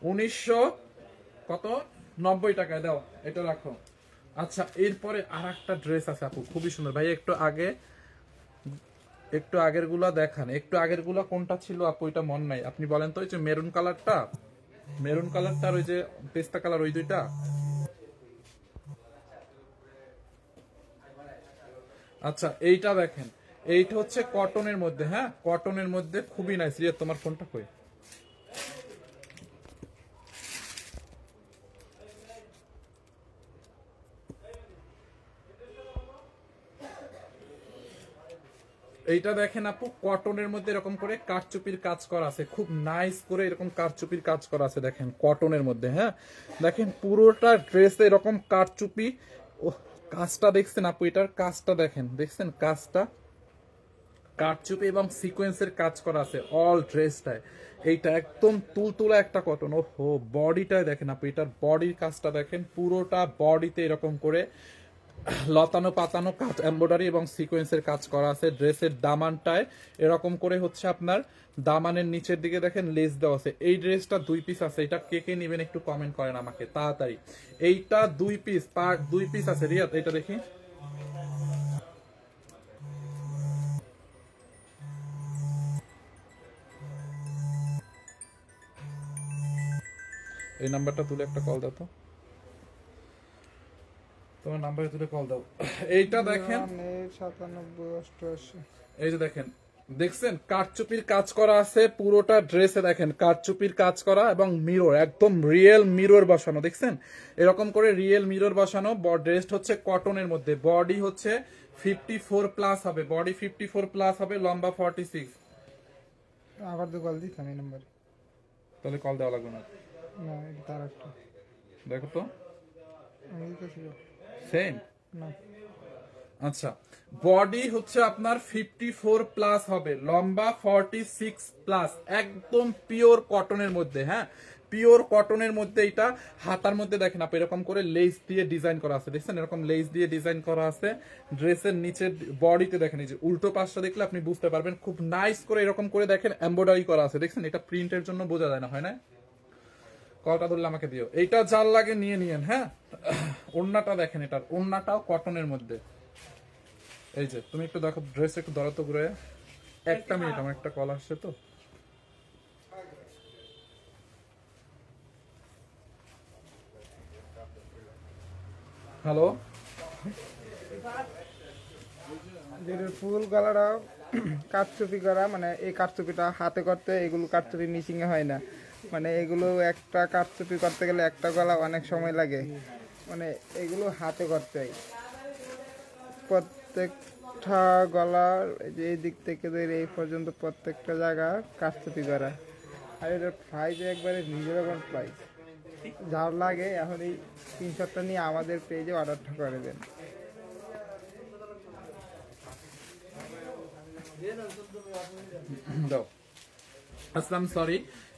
1990 টাকায় দাও, এটা রাখো। আচ্ছা, এরপরে আর একটা ড্রেস আছে আপু, খুবই সুন্দর। ভাই একটু আগের গুলা দেখান। একটু আগের গুলা কোনটা ছিল আপু? এটা মন নাই। আপনি বলেন তো, ওই যে মেরুন কালারটা, মেরুন কালারটা আর ওই যে পেস্তা কালার, ওই দুইটা। আচ্ছা, এইটা দেখেন, এইটা হচ্ছে কটনের মধ্যে। হ্যাঁ কটনের মধ্যে খুবই নাইস। রিয়া তোমার ফোনটা কই? এইটা দেখেন আপু, কটনের মধ্যে এরকম করে কারচুপির কাজ করা আছে, খুব নাইস করে এরকম কারচুপির কাজ করা আছে। দেখেন কটনের মধ্যে। হ্যাঁ দেখেন পুরোটা ড্রেসে এরকম কারচুপি। ও কাজটা দেখছেন আপু, এটার কাজটা দেখেন, দেখছেন কাজটা কারচুপি এবং সিকোয়েন্সের কাজ করা আছে অল ড্রেসটায়। এইটা একদম তুলতুলা একটা কটন। ওহো, বডিটায় দেখেন আপু, এটার বডির কাজটা দেখেন, পুরোটা বডিতে এরকম করে লতানো পাতানো কাজ, এমব্রয়ডারি এবং সিকোয়েন্সের কাজ করা আছে। ড্রেসের দামানটায় এরকম করে হচ্ছে আপনার দামানের নিচের দিকে দেখেন লেস দেওয়া আছে। এই ড্রেসটা 2 পিস আছে। এটা কে কে নেবেন একটু কমেন্ট করেন আমাকে তাড়াতাড়ি। এইটা 2 পিস, পার 2 পিস আছে। রিয়াদ এটা দেখি, এই নাম্বারটা তুলে একটা কল দাও তো, তোমার নাম্বারে তুলে কল দাও। এইটা দেখেন 9788। এই যে দেখেন, দেখছেন কারচুপির কাজ করা আছে পুরোটা ড্রেসে। দেখেন কারচুপির কাজ করা এবং মিরর, একদম রিয়েল মিরর বসানো। দেখছেন এরকম করে রিয়েল মিরর বসানো। ড্রেস হচ্ছে কটনের মধ্যে, বডি হচ্ছে 54 প্লাস হবে, বডি 54 প্লাস হবে, লম্বা 46। আবার তো কল দিই খানি নাম্বার। তাহলে কল দেওয়া লাগবে না। না এটা তার একটা। দেখো তো আমি দিতেছি সেম না। আচ্ছা, বডি হচ্ছে আপনার 54 প্লাস হবে, লম্বা 46 প্লাস, একদম পিওর কটনের মধ্যে। হ্যাঁ পিওর কটনের মধ্যে। এটা হাতার মধ্যে দেখেন আপনি এরকম করে লেস দিয়ে ডিজাইন করা আছে, দেখছেন এরকম লেস দিয়ে ডিজাইন করা আছে। ড্রেসের নিচের বডিতে দেখেন, এই যে উল্টো পাশটা দেখলে আপনি বুঝতে পারবেন, খুব নাইস করে এরকম করে দেখেন এমব্রয়ডারি করা আছে। দেখছেন এটা প্রিন্টের জন্য বোঝা যায় না, হয় না? কলটা ধরলে আমাকে দিও। এইটা যার লাগে নিয়ে নিয়েন, হ্যাঁ। ওড়নাটা দেখেন, এটার ওড়নাটাও কটনের মধ্যে। এই যে তুমি একটু দেখো, ড্রেস একটু ধরো তো ঘুরে। একটা মিনিট, আমার একটা কল আসছে তো। হ্যালো, যেটা ফুল গলাটা কারচুপি করা, মানে এই কারচুপিটা হাতে করতে, এগুলো কারচুপি মিশিং এ হয় না, মানে এগুলো একটা কারচুপি করতে গেলে একটা গলা অনেক সময় লাগে, মানে এগুলো হাতে করতে হয়। প্রত্যেকটা গলার এই যে এই দিক থেকে ধরে এই পর্যন্ত প্রত্যেকটা জায়গা কারচুপি করা। আর এটার প্রাইস একবারে রিজনেবল প্রাইস। যার লাগে এখন এই স্ক্রিনশটটা নিয়ে আমাদের পেজে অর্ডারটা করে দেন। দাও। আসলাম, সরি।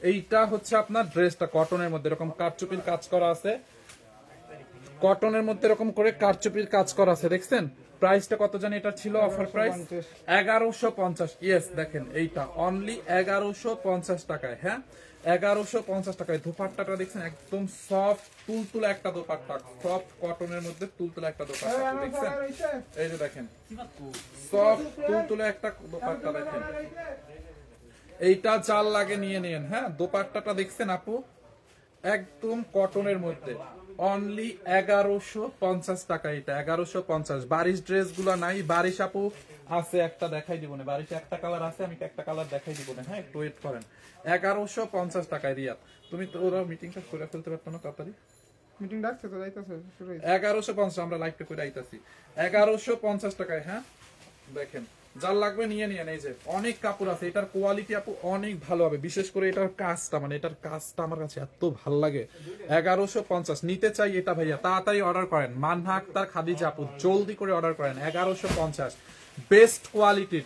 এইটা হচ্ছে আপনার ড্রেসটা কটনের মধ্যে এরকম কারচুপির কাজ করা আছে, কটনের মধ্যে এরকম করে কারচুপির কাজ করা আছে, দেখছেন? প্রাইসটা কত জানি এটা ছিল? Offer price 1150। ইয়েস, দেখেন এইটা অনলি 1150 টাকায়, হ্যাঁ 1150 টাকায়। দোপাট্টাটা দেখছেন একদম সফট তুলতুলে একটা দোপাট্টা, সফট কটনের মধ্যে তুলতুলে একটা দোপাট্টা, দেখছেন? এই যে দেখেন সফট তুলতুলে একটা দোপাট্টা দেখেন। এইটা যার লাগে নিয়ে নিন, হ্যাঁ। দোপাট্টাটা দেখছেন আপু, একদম কটনের মধ্যে অনলি 1150 টাকা। এটা 1150। বারিশ ড্রেস গুলা নাই, বারিশ আপু আছে একটা দেখাই দিব না, বারিশ একটা কালার আছে, আমি একটা কালার দেখাই দিব না, হ্যাঁ একটু ওয়েট করেন। 1150 টাকায় রিয়াদ। তুমি তো ওরা মিটিংটা করে ফেলতে পারতো না তাড়াতাড়ি? মিটিং ডাকছে তো, যাইতেছে শুরু হইছে। 1150, আমরা লাইভটা করে আইতাছি। 1150 টাকায়, হ্যাঁ। দেখেন যার লাগবে নিয়ে নিয়ে। এই যে অনেক কাপড় আছে, এটার কোয়ালিটি আপু অনেক ভালো হবে, বিশেষ করে এটার কাজটা, মানে এটার কাজটা আমার কাছে এত ভালো লাগে। 1150 নিতে চাই এটা ভাইয়া, তাড়াতাড়ি অর্ডার করেন। মানহা আক্তার, খাদিজা আপু জলদি করে অর্ডার করেন। 1150 বেস্ট কোয়ালিটির,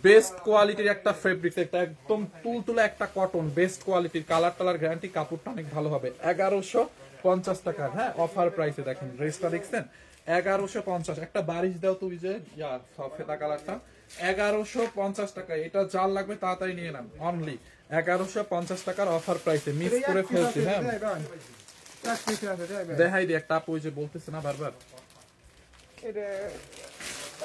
বেস্ট কোয়ালিটির একটা ফেব্রিক, এটা একদম তুলতুলে একটা কটন, বেস্ট কোয়ালিটির, কালার টালার গ্যারান্টি, কাপড়টা অনেক ভালো হবে। 1150 টাকা, হ্যাঁ অফার প্রাইসে। দেখেন ড্রেসটা দেখছেন 1150। একটা বারিশ দাও তুই যে ফেদা কালারটা, 1150 টাকা। এটা যার লাগবে তাড়াতাড়ি নিয়ে নেন, অনলি 1150 টাকার অফার প্রাইসে। মিস করে ফেলছি, হ্যাঁ। দেখাই দি একটা আপু যে বলতেছে না বারবার, এটা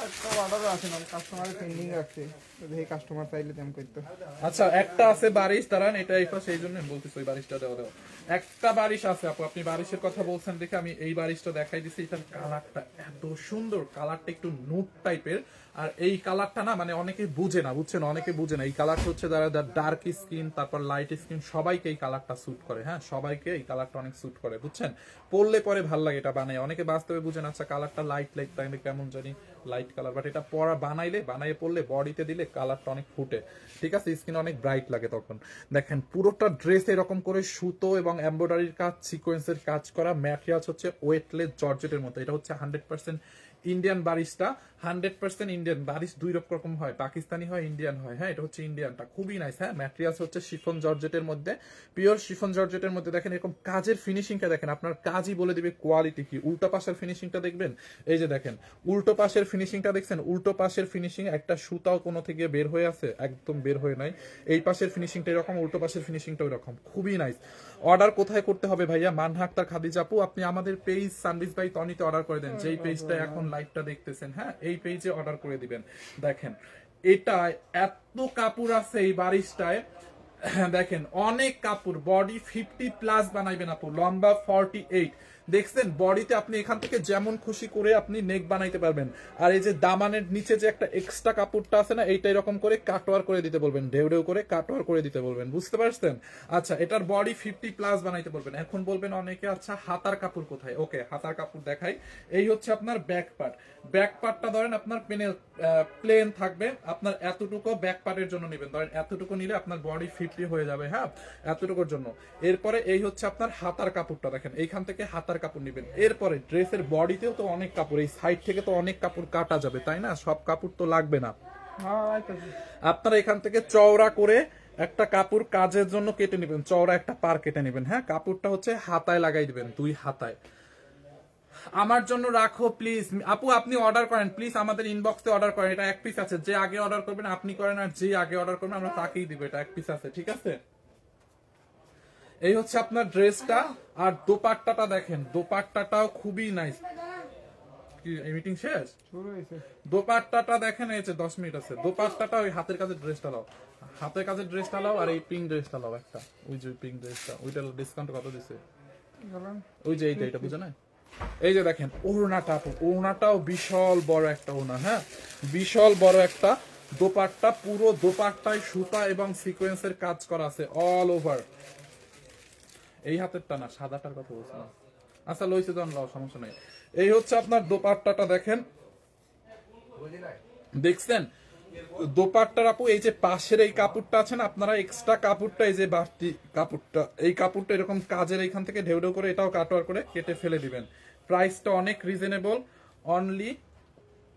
একটা অর্ডার আছে না, কাস্টমারের পেন্ডিং আছে, দেখি কাস্টমার চাইলে তেম করতে। আচ্ছা একটা আছে বারিশ, দাঁড়ান এটা এই পাশে, এই জন্য বলতেছি ওই বারিশটা দেওয়া দেওয়া। একটা বারিশ আছে আপু, আপনি বারিশের কথা বলছেন দেখে আমি এই বারিশটা দেখাই দিচ্ছি। এটার কালারটা এত সুন্দর, কালারটা একটু নুট টাইপের। আর এই কালারটা না মানে অনেকে বুঝে না, বুঝছেন, অনেকে বুঝে না। এই কালারটা হচ্ছে যারা ডার্ক স্কিন, তারপর লাইট স্কিন, সবাইকে এই কালারটা স্যুট করে, হ্যাঁ সবাইকে এই কালারটা অনেক স্যুট করে, বুঝছেন? পরলে পরে ভাল লাগে এটা বানায়। অনেকে বাস্তবে বুঝেন, আচ্ছা কালারটা লাইট লাইট তাই কেমন জানি লাইট কালার, বাট এটা পরা বানাইয়ে পরলে বডিতে দিলে কালারটা অনেক ফুটে, ঠিক আছে? স্কিন অনেক ব্রাইট লাগে তখন। দেখেন পুরোটা ড্রেস এরকম করে সুতো এবং এমব্রয়ডারির কাজ, সিকোয়েন্সের কাজ করা, ম্যাটেরিয়ালস হচ্ছে ওয়েটলেস জর্জেটের মতো। এটা হচ্ছে 100% ইন্ডিয়ান বারিশটা, 100% ইন্ডিয়ান। বারিশ দুই রকম হয়, পাকিস্তানি হয়, ইন্ডিয়ান হয়, হ্যাঁ এটা হচ্ছে ইন্ডিয়ানটা, খুবই নাইস, হ্যাঁ। ম্যাটেরিয়ালস হচ্ছে শিফন জর্জেটের মধ্যে, পিওর শিফন জর্জেটের মধ্যে। দেখেন এরকম কাজের ফিনিশিংটা দেখেন, আপনার কাজই বলে দিবে কোয়ালিটি কি। উল্টো পাশের ফিনিশিংটা দেখবেন, এই যে দেখেন উল্টো পাশের ফিনিশিংটা দেখছেন, উল্টো পাশের ফিনিশিং একটা সুতাও কোনো থেকে বের হয়ে আছে, একদম বের হয়ে নাই। এই পাশের ফিনিশিংটা এরকম, উল্টো পাশের ফিনিশিংটা এরকম, খুবই নাইস। অর্ডার কোথায় করতে হবে ভাইয়া? মানহা আক্তার, খাদিজা আপু আপনি আমাদের পেজ সানবিজ বাই তনিতে অর্ডার করে দেন, যেই পেজটা এখন লাইভটা দেখতেছেন, হ্যাঁ এই পেজে অর্ডার করে দিবেন। দেখেন এটা এত কাপড় আছে এই বারিশটায়, দেখেন অনেক কাপড়, বডি 50+ বানাইবেন আপু, লম্বা 48, দেখছেন? বডিতে আপনি এখান থেকে যেমন খুশি করে আপনি নেক বানাইতে পারবেন। আর এই যে দামানের নিচে যে একটা এক্সট্রা কাপড়টা আছে না, এইটা এরকম করে কাটওয়ার করে দিতে বলবেন, ঢেউ ঢেউ করে কাটওয়ার করে দিতে বলবেন, বুঝতে পারছেন? আচ্ছা এটার বডি 50+ বানাইতে বলবেন। এখন বলবেন অনেকে আচ্ছা হাতার কাপড় কোথায়? ওকে হাতার কাপড় দেখাই। এই হচ্ছে আপনার ব্যাক পার্ট, ব্যাক পার্টটা ধরেন আপনার প্লেন থাকবে, আপনার এতটুকু ব্যাক পার্টের জন্য নেবেন, ধরেন এতটুকু নিলে আপনার বডি 50 হয়ে যাবে, হ্যাঁ এতটুকুর জন্য। এরপরে এই হচ্ছে আপনার হাতার কাপড়টা, দেখেন এইখান থেকে হাতার কাপড় নেবেন। এরপরে ড্রেসের বডিতেও তো অনেক কাপড়, এই সাইড থেকে তো অনেক কাপড় কাটা যাবে, তাই না? সব কাপড় তো লাগবে না। আপনারা এখান থেকে চওড়া করে একটা কাপড় কাজের জন্য কেটে নেবেন, চওড়া একটা পার কেটে নেবেন, হ্যাঁ কাপড়টা হচ্ছে হাতায় লাগাই দিবেন, 2 হাতায়। আমার জন্য রাখো প্লিজ আপু, আপনি অর্ডার করেন প্লিজ, আমাদের ইনবক্সে অর্ডার করেন। এটা এক পিস আছে, যে আগে অর্ডার করবেন আপনি করেন, আর যে আগে অর্ডার করবেন আমরা তাকেই দিব। এটা এক পিস আছে, ঠিক আছে? এই হচ্ছে আপনার ড্রেসটা। আর দোপাট্টাটা দেখেন, দোপাট্টাটাও খুবই নাইস। কি এই মিটিং শেষ? শুরু হয়েছে। দোপাট্টাটা দেখেন, এই যে 10 মিনিট আছে। দোপাট্টাটা ওই হাতের কাজের ড্রেসটা লাও, হাতের কাজের ড্রেসটা লাও, আর এই পিঙ্ক ড্রেসটা লাও একটা। ওই যে পিঙ্ক ড্রেসটা, ওইটার ডিসকাউন্ট কত দিছে? ওই যে এইটা বুঝে না? এই যে দেখেন ওড়নাটা, ওড়নাটাও বিশাল বড় একটা ওড়না, হ্যাঁ বিশাল বড় একটা দোপাট্টা। পুরো দোপাট্টায় সুতা এবং সিকোয়েন্সের কাজ করা আছে অল ওভার। এই হাতেরটা না, সাদাটার কথা বলছিলাম। আচ্ছা লইছে জন লাও, সমস্যা নাই। এই হচ্ছে আপনার দোপাট্টাটা দেখেন, দেখছেন দোপাট্টার আপু এই যে পাশের এই কাপড়টা আছে না, আপনারা এক্সট্রা কাপড়টা, এই যে বাড়তি কাপড়টা, এই কাপড়টা এরকম কাজের এইখান থেকে ঢেউ ঢেউ করে এটাও কাটওয়ার করে কেটে ফেলে দিবেন। প্রাইসটা অনেক রিজনেবল, অনলি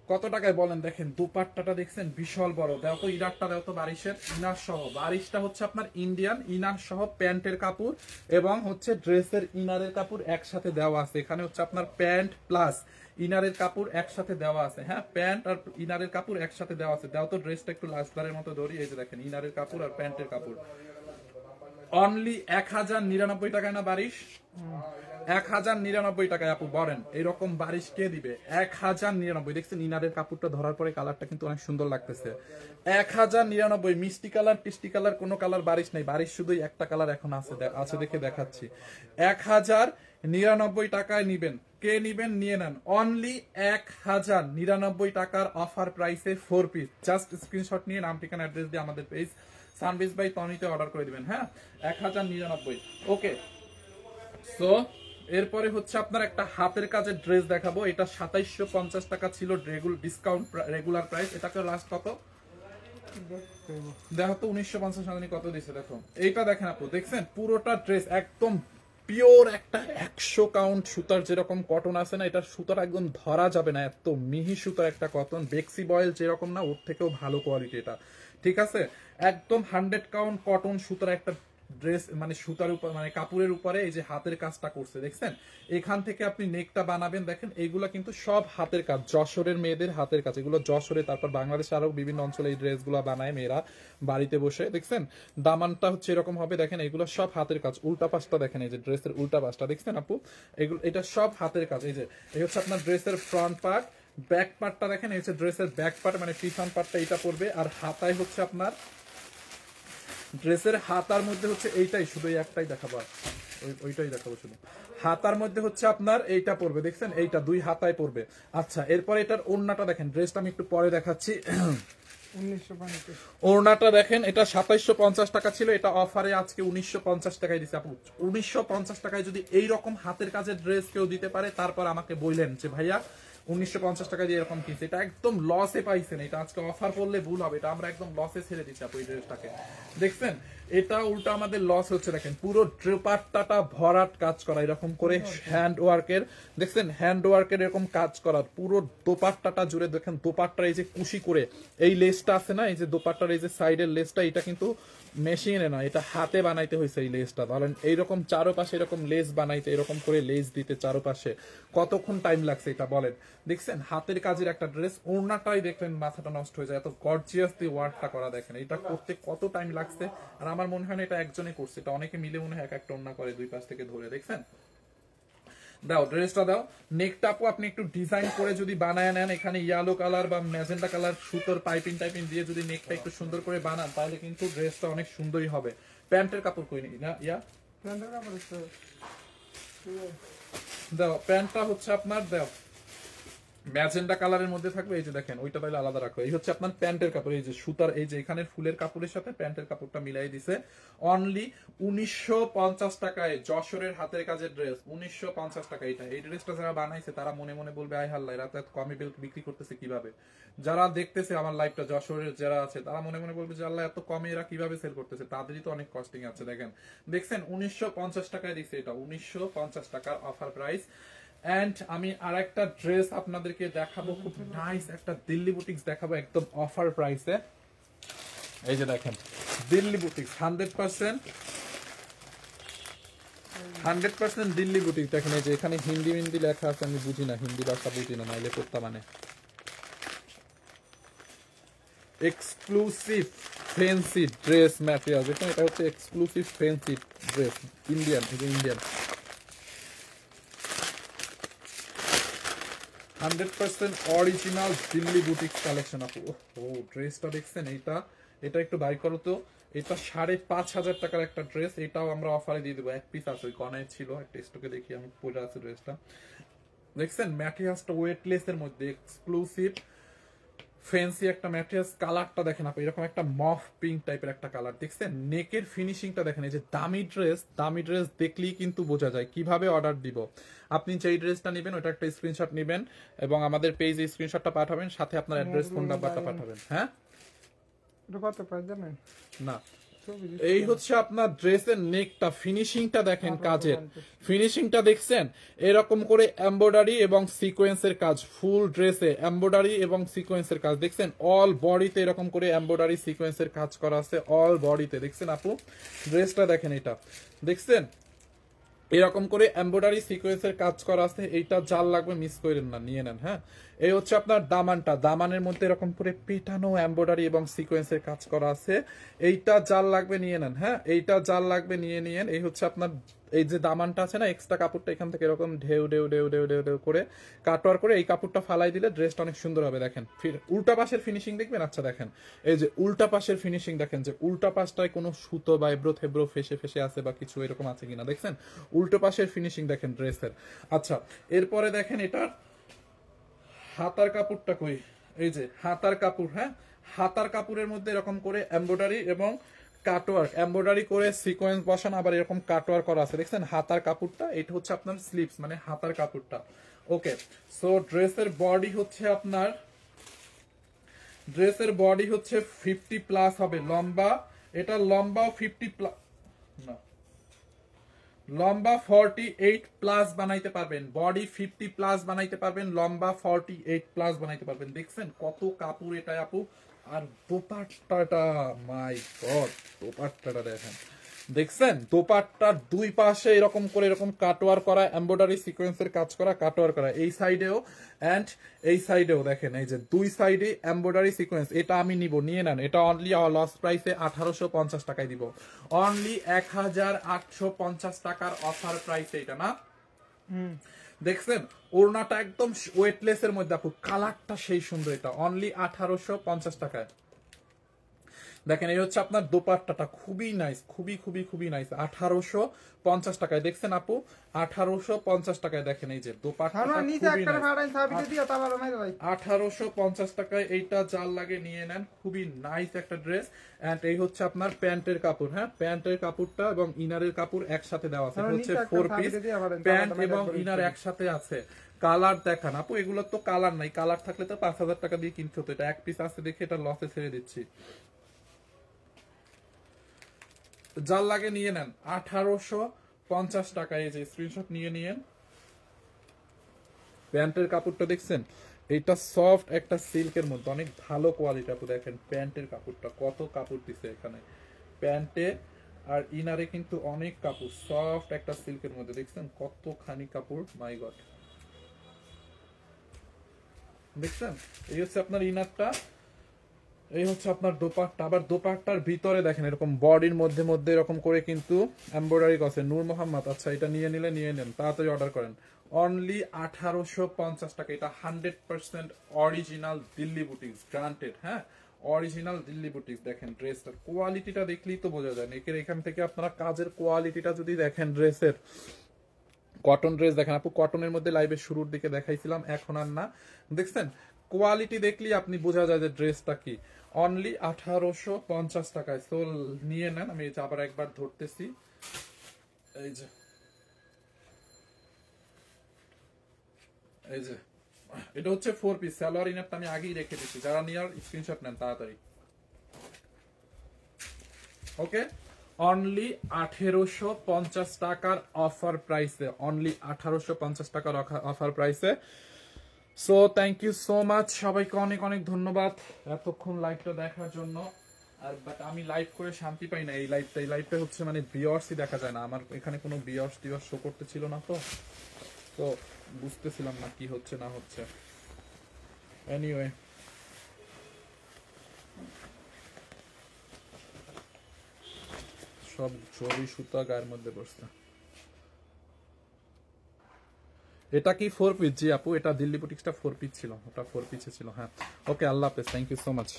কত টাকায় বলেন? দেখেন দোপাট্টাটা দেখছেন বিশাল বড়। দেখো তো ইনারটা, দেখো তো বারিশের ইনার সহ। বারিশটা হচ্ছে আপনার ইন্ডিয়ান, ইনার সহ প্যান্টের কাপড় এবং হচ্ছে ড্রেসের ইনারের কাপড় একসাথে দেওয়া আছে। এখানে হচ্ছে আপনার প্যান্ট প্লাস ইনারের কাপড় একসাথে দেওয়া আছে, হ্যাঁ প্যান্ট আর ইনারের কাপড় একসাথে দেওয়া আছে। দাও তো ড্রেসটা একটু লাস্টারের মতো ধরি। এই যে দেখেন ইনারের কাপড় আর প্যান্টের কাপড় অনলি 1099 টাকায় না বারিশ? 1099 টাকায় আপু বলেন এরকম বারিশ কে দিবে? 1099। দেখছেন ইনারের কাপড়টা ধরার পরে কালারটা কিন্তু অনেক সুন্দর লাগতেছে। 1099 মিষ্টি কালার টিষ্টি কালার কোনো কালার বারিশ নাই। বারিশ শুধুই একটা কালার এখন আছে দেখে দেখাচ্ছি। 1099 টাকায় নিবেন। কে নিবেন নিয়ে নেন, অনলি 1099 টাকার অফার প্রাইসে 4 পিস। জাস্ট স্ক্রিনশট নিয়ে নাম ঠিকানা অ্যাড্রেস দিয়ে আমাদের পেজ সানবিজ বাই টনিতে অর্ডার করে দিবেন, হ্যাঁ 1099। ওকে, সো এরপরে হচ্ছে আপনার একটা হাতের কাজের ড্রেস দেখাবো। এটা 2750 টাকা ছিল ডিসকাউন্ট রেগুলার প্রাইস। এটাকে লাস্ট কত দেখো তো, 1950 জানি কত দিছে দেখো। এইটা দেখেন আপু, দেখছেন পুরোটা ড্রেস একদম পিওর একটা 100 কাউন্ট সুতার, যেরকম কটন আছে না, এটা সুতার একদম ধরা যাবে না, এত মিহি সুতার একটা কটন। বেক্সি বয়েল যেরকম না, ওর থেকেও ভালো কোয়ালিটি এটা, ঠিক আছে। একদম 100 কাউন্ট কটন সুতার একটা ড্রেস, মানে সুতার উপর, মানে কাপড়ের উপরে এই যে হাতের কাজটা করছে দেখছেন। এখান থেকে আপনি নেকটা বানাবেন, দেখেন এইগুলা কিন্তু সব হাতের কাজ, যশোরের মেয়েদের হাতের কাজ এগুলো। যশোরে, তারপর বাংলাদেশে আরো বিভিন্ন অঞ্চলে এই ড্রেসগুলো বানায় মেয়েরা বাড়িতে বসে, দেখছেন। দামানটা হচ্ছে এরকম হবে, দেখেন এগুলো সব হাতের কাজ। উল্টা পাশটা দেখেন, এই যে ড্রেসের উল্টা পাশটা দেখছেন আপু, এগুলো এটা সব হাতের কাজ। এই যে এই হচ্ছে আপনার ড্রেসের ফ্রন্ট পার্ট, ব্যাক পার্টটা দেখেন, এই হচ্ছে ড্রেসের ব্যাক পার্ট, মানে পিছন পার্টটা এটা পড়বে। আর হাতায় হচ্ছে আপনার ড্রেসের হাতার মধ্যে হচ্ছে এইটাই, শুধু একটাই দেখাবো, ওইটাই দেখাবো শুধু। হাতার মধ্যে হচ্ছে আপনার এইটা পড়বে, দেখছেন এইটা দুই হাতায় পড়বে। আচ্ছা এরপরে এটার ওড়নাটা দেখেন, ড্রেসটা আমি একটু পরে দেখাচ্ছি। 1950 ওড়নাটা দেখেন, এটা 2750 টাকা ছিল, এটা অফারে আজকে 1950 টাকায় দিচ্ছে আপু। 1950 টাকায় যদি এইরকম হাতের কাজের ড্রেস কেউ দিতে পারে, তারপর আমাকে বললেন যে ভাইয়া 1950 টাকা দিয়ে এরকম কিনছে, এটা একদম লসে পাইছেন। এটা আজকে অফার করলে ভুল হবে, এটা আমরা একদম লসে ছেড়ে দিচ্ছি আপু এই ড্রেসটাকে, দেখছেন। এটা উল্টা আমাদের লস হচ্ছে, দেখেন পুরো ড্রেপারটা ভরাট কাজ করা এরকম করে হ্যান্ড ওয়ার্কের, দেখছেন হ্যান্ড ওয়ার্কের এরকম কাজ করার। পুরো দোপাট্টাটা জুড়ে দেখেন, দোপাট্টার এই যে কুশি করে এই লেসটা আছে না, এই যে দোপাট্টার এই যে সাইডের লেসটা, এটা কিন্তু মেশিনে না, এটা হাতে বানাইতে হয়েছে এই লেসটা। ধরেন এইরকম চারোপাশে এরকম লেস বানাইতে, এরকম করে লেস দিতে চারোপাশে কতক্ষণ টাইম লাগছে এটা বলেন। দেখছেন হাতের কাজের একটা ড্রেস, ওড়নাটাই দেখলেন মাথাটা নষ্ট হয়ে যায়, এত গর্জিয়াস দিয়ে ওয়ার্কটা করা। দেখেন এটা করতে কত টাইম লাগছে, আর আমার মনে হয় না এটা একজনে করছে, এটা অনেকে মিলে মনে হয় এক একটা ওড়না করে দুই পাশ থেকে ধরে, দেখছেন। দাও ড্রেসটা দাও। নেকটা আপু আপনি একটু ডিজাইন করে যদি বানায় নেন, এখানে ইয়েলো কালার বা ম্যাজেন্টা কালার সুতোর পাইপিং টাইপিং দিয়ে যদি নেকটা একটু সুন্দর করে বানান, তাহলে কিন্তু ড্রেসটা অনেক সুন্দরই হবে। প্যান্টের কাপড় কই নেই না ইয়া, প্যান্টের কাপড় দাও প্যান্টটা হচ্ছে আপনার, দাও ম্যাজেন্ডা কালারের মধ্যে থাকবে। এই যে দেখেন ওইটা তাহলে আলাদা রাখো। এই হচ্ছে আপনার প্যান্টের কাপড়, এই যে সুতার এই যে এখানে ফুলের কাপড়ের সাথে প্যান্টের কাপড়টা মিলাই দিছে। অনলি 1950 টাকায় যশোরের হাতের কাজের ড্রেস, 1950 টাকা। এটা এই ড্রেসটা যারা বানাইছে তারা মনে মনে বলবে আয় হাল্লা এরা তো এত কমে বিক্রি করতেছে কিভাবে। যারা দেখতেছে আমার লাইভটা যশোরের যারা আছে তারা মনে মনে বলবে যে আল্লাহ এত কমে এরা কিভাবে সেল করতেছে, তাদেরই তো অনেক কস্টিং আছে। দেখেন দেখছেন 1950 টাকায় দিচ্ছে, এটা 1950 টাকার অফার প্রাইস। এন্ড আমি আরেকটা ড্রেস আপনাদেরকে দেখাবো, খুব নাইস একটা দিল্লি বুটিক্স দেখাবো একদম অফার প্রাইসে। এই যে দেখেন দিল্লি বুটিক্স 100% দিল্লি বুটিক্স। দেখেন এই যে এখানে হিন্দি মিন্দি লেখা আছে, আমি বুঝি না হিন্দি ভাষা, বুঝি না, নাইলে করতাম। মানে এক্সক্লুসিভ ফ্যান্সি ড্রেস ম্যাটেরিয়াল, দেখুন এটা হচ্ছে এক্সক্লুসিভ ফ্যান্সি ড্রেস, ইন্ডিয়ান, এই যে Indian 100% original Delhi boutique collection আপু। ও ড্রেসটা দেখছেন, এইটা এটা একটু বাই করো তো, এটা 5,500 টাকার একটা ড্রেস, এটাও আমরা অফারে দিয়ে দেবো, এক পিস আছে ওই কনায় ছিল, একটা স্টকে দেখি আমি পরে আছে ড্রেসটা, দেখছেন ম্যাটেরিয়ালসটা ওয়েটলেস এর মধ্যে এক্সক্লুসিভ ফ্যান্সি একটা ম্যাটেরিয়ালস, কালারটা দেখেন আপনি এরকম একটা মফ পিঙ্ক টাইপের একটা কালার, দেখছেন নেকের ফিনিশিংটা দেখেন, এই যে দামি ড্রেস দেখলেই কিন্তু বোঝা যায়। কিভাবে অর্ডার দিব, আপনি যেই ড্রেসটা নেবেন ওটা একটা স্ক্রিনশট নেবেন এবং আমাদের পেজে স্ক্রিনশটটা পাঠাবেন, সাথে আপনার অ্যাড্রেস ফোন নাম্বারটা পাঠাবেন। হ্যাঁ এটা কত প্রাইস জানেন? না, এই হচ্ছে আপনার ড্রেসের নেকটা, ফিনিশিংটা দেখেন, কাজের ফিনিশিংটা দেখছেন, এরকম করে এমব্রয়ডারি এবং সিকোয়েন্সের কাজ, ফুল ড্রেসে এমব্রয়ডারি এবং সিকোয়েন্সের কাজ, দেখছেন অল বডিতে এরকম করে এমব্রয়ডারি সিকোয়েন্সের কাজ করা আছে, অল বডিতে দেখছেন আপু, ড্রেসটা দেখেন, এটা দেখছেন এরকম করে এমব্রয়ডারি সিকোয়েন্সের কাজ করা আছে, এইটা জাল লাগবে মিস করেন না, নিয়ে নেন। হ্যাঁ, এই হচ্ছে আপনার দামানটা, দামানের মধ্যে এরকম করে পেটানো এমব্রয়ডারি এবং সিকোয়েন্সের কাজ করা আছে, এইটা জাল লাগবে নিয়ে নেন। হ্যাঁ, এইটা জাল লাগবে নিয়ে নিয়েন। এই হচ্ছে আপনার এই যে দামানটা আছে না, এক্সট্রা কাপড়টা এখান থেকে এরকম ঢেউ ঢেউ ঢেউ ঢেউ ঢেউ ঢেউ করে কাটওয়ার করে এই কাপড়টা ফালাই দিলে ড্রেসটা অনেক সুন্দর হবে। দেখেন ফির উল্টা পাশের ফিনিশিং দেখবেন, আচ্ছা দেখেন এই যে উল্টা পাশের ফিনিশিং দেখেন, যে উল্টা পাশটায় কোনো সুতো বা এব্রো থেব্রো ফেসে ফেসে আছে বা কিছু এরকম আছে কিনা, দেখছেন উল্টো পাশের ফিনিশিং দেখেন ড্রেসের। আচ্ছা, এরপরে দেখেন এটার হাতার কাপড়টা কই, এই যে হাতার কাপড়। হ্যাঁ, হাতার কাপড়ের মধ্যে এরকম করে এমব্রয়ডারি এবং কাটওয়ার্ক, এমব্রয়ডারি করে সিকোয়েন্স বসানো, আবার এরকম কাটওয়ার্ক করা আছে, দেখছেন হাতার কাপড়টা, এটা হচ্ছে আপনার স্লিভস মানে হাতার কাপড়টা। ওকে, সো ড্রেসের বডি হচ্ছে আপনার, ড্রেসের বডি হচ্ছে 50 প্লাস হবে লম্বা, এটা লম্বাও 50 প্লাস না, লম্বা 48 প্লাস বানাইতে পারবেন, বডি 50 প্লাস বানাইতে পারবেন, লম্বা 48 প্লাস বানাইতে পারবেন। দেখছেন কত কাপড় এটা আপু, আর দোপাট্টাটা মাই গড, দোপাট্টাটা দেখেন, দেখছেন দোপাট্টার দুই পাশে এরকম করে এরকম কাটওয়ার করা, এমব্রয়ডারি সিকোয়েন্সের কাজ করা, কাটওয়ার করা, এই সাইডেও এন্ড এই সাইডেও দেখেন, এই যে দুই সাইডে এমব্রয়ডারি সিকোয়েন্স। এটা আমি নিব, নিয়ে নেন, এটা অনলি লস প্রাইসে 1850 টাকায় দিব, অনলি 1850 টাকার অফার প্রাইসে এটা না। দেখছেন ওড়নাটা একদম ওয়েটলেস এর মধ্যে আপু, কালারটা সেই সুন্দর, এটা অনলি 1850 টাকায়। দেখেন এই হচ্ছে আপনার দোপাট্টাটা, খুবই নাইস, খুবই খুবই খুবই নাইস, 1850 টাকায়। দেখছেন আপু 1850 টাকায়, দেখেন এই যে দোপাট্টাটা খুবই নাইস, 1850 টাকায় এইটা জাল লাগে নিয়ে নেন, খুবই নাইস একটা ড্রেস। এন্ড এই হচ্ছে আপনার প্যান্টের কাপড়। হ্যাঁ, প্যান্টের কাপড়টা এবং ইনারের কাপড় একসাথে দেওয়া আছে, এটা হচ্ছে 4 পিস প্যান্ট এবং ইনার একসাথে আছে। কালার দেখান আপু, এগুলোর তো কালার নাই, কালার থাকলে তো 5000 টাকা দিয়ে কিনতে হতো, এটা এক পিস আছে দেখে এটা লসে ছেড়ে দিচ্ছি। জাল লাগে নিয়ে নেন 1850 টাকায়, এই যে স্ক্রিনশট নিয়ে নিয়েন। প্যান্টের কাপড়টা দেখছেন, এটা সফট একটা সিল্কের মধ্যে, অনেক ভালো কোয়ালিটি আপু। দেখেন প্যান্টের কাপড়টা, কত কাপড় দিছে এখানে প্যান্টে আর ইনারে, কিন্তু অনেক কাপড়, সফট একটা সিল্কের মধ্যে, দেখছেন কতখানি কাপড়, মাই গড। দেখছেন এই হচ্ছে আপনার ইনারটা, এই হচ্ছে আপনার দোপাট্টা, আবার দোপাট্টার ভিতরে দেখেন এরকম বডির মধ্যে মধ্যে এরকম করে কিন্তু এমব্রয়ডারি করছে। নূর মোহাম্মদ, আচ্ছা এটা নিয়ে নিলে নিয়ে নেন, তাড়াতাড়ি অর্ডার করেন, অনলি 1850 টাকা। এটা 100% অরিজিনাল দিল্লি বুটিক্স, গ্রান্টেড। হ্যাঁ, অরিজিনাল দিল্লি বুটিক্স। দেখেন ড্রেসটার কোয়ালিটিটা দেখলেই তো বোঝা যায়, নেকের এখান থেকে আপনারা কাজের কোয়ালিটিটা যদি দেখেন, ড্রেসের কটন ড্রেস দেখেন আপু, কটনের মধ্যে লাইভের শুরুর দিকে দেখাইছিলাম, এখন আর না। দেখছেন কোয়ালিটি দেখলেই আপনি বোঝা যায় যে ড্রেসটা কি, অনলি 1850 টাকায়। সো নিয়ে নেন, আমি এই যে আবার একবার ধরতেছি, এই যে এই যে এটা হচ্ছে 4 পিস, সালোয়ার ইনারটা আমি আগেই রেখে দিচ্ছি, যারা নিয়ে স্ক্রিনশট নেন তাড়াতাড়ি। ওকে, অনলি 1850 টাকার অফার প্রাইসে, অনলি 1850 টাকার অফার প্রাইসে। So thank you so much, সবাইকে অনেক অনেক ধন্যবাদ এতক্ষণ লাইভটা দেখার জন্য। আর বাট আমি লাইভ করে শান্তি পাই না, এই লাইভটা হচ্ছে মানে ভিউয়ার্সই দেখা যায় না, আমার এখানে কোনো ভিউয়ার্স শো করতে ছিল না, তো বুঝতেছিলাম না কি হচ্ছে না হচ্ছে। এনিওয়ে সব জরি সুতা গায়ের মধ্যে বসছে। এটা কি 4 পিস? জি আপু, এটা দিল্লি বুটিক্সটা 4 পিস ছিল, ওটা 4 পিসে ছিল। হ্যাঁ, ওকে, আল্লাহ হাফেজ, থ্যাংক ইউ সো মাচ।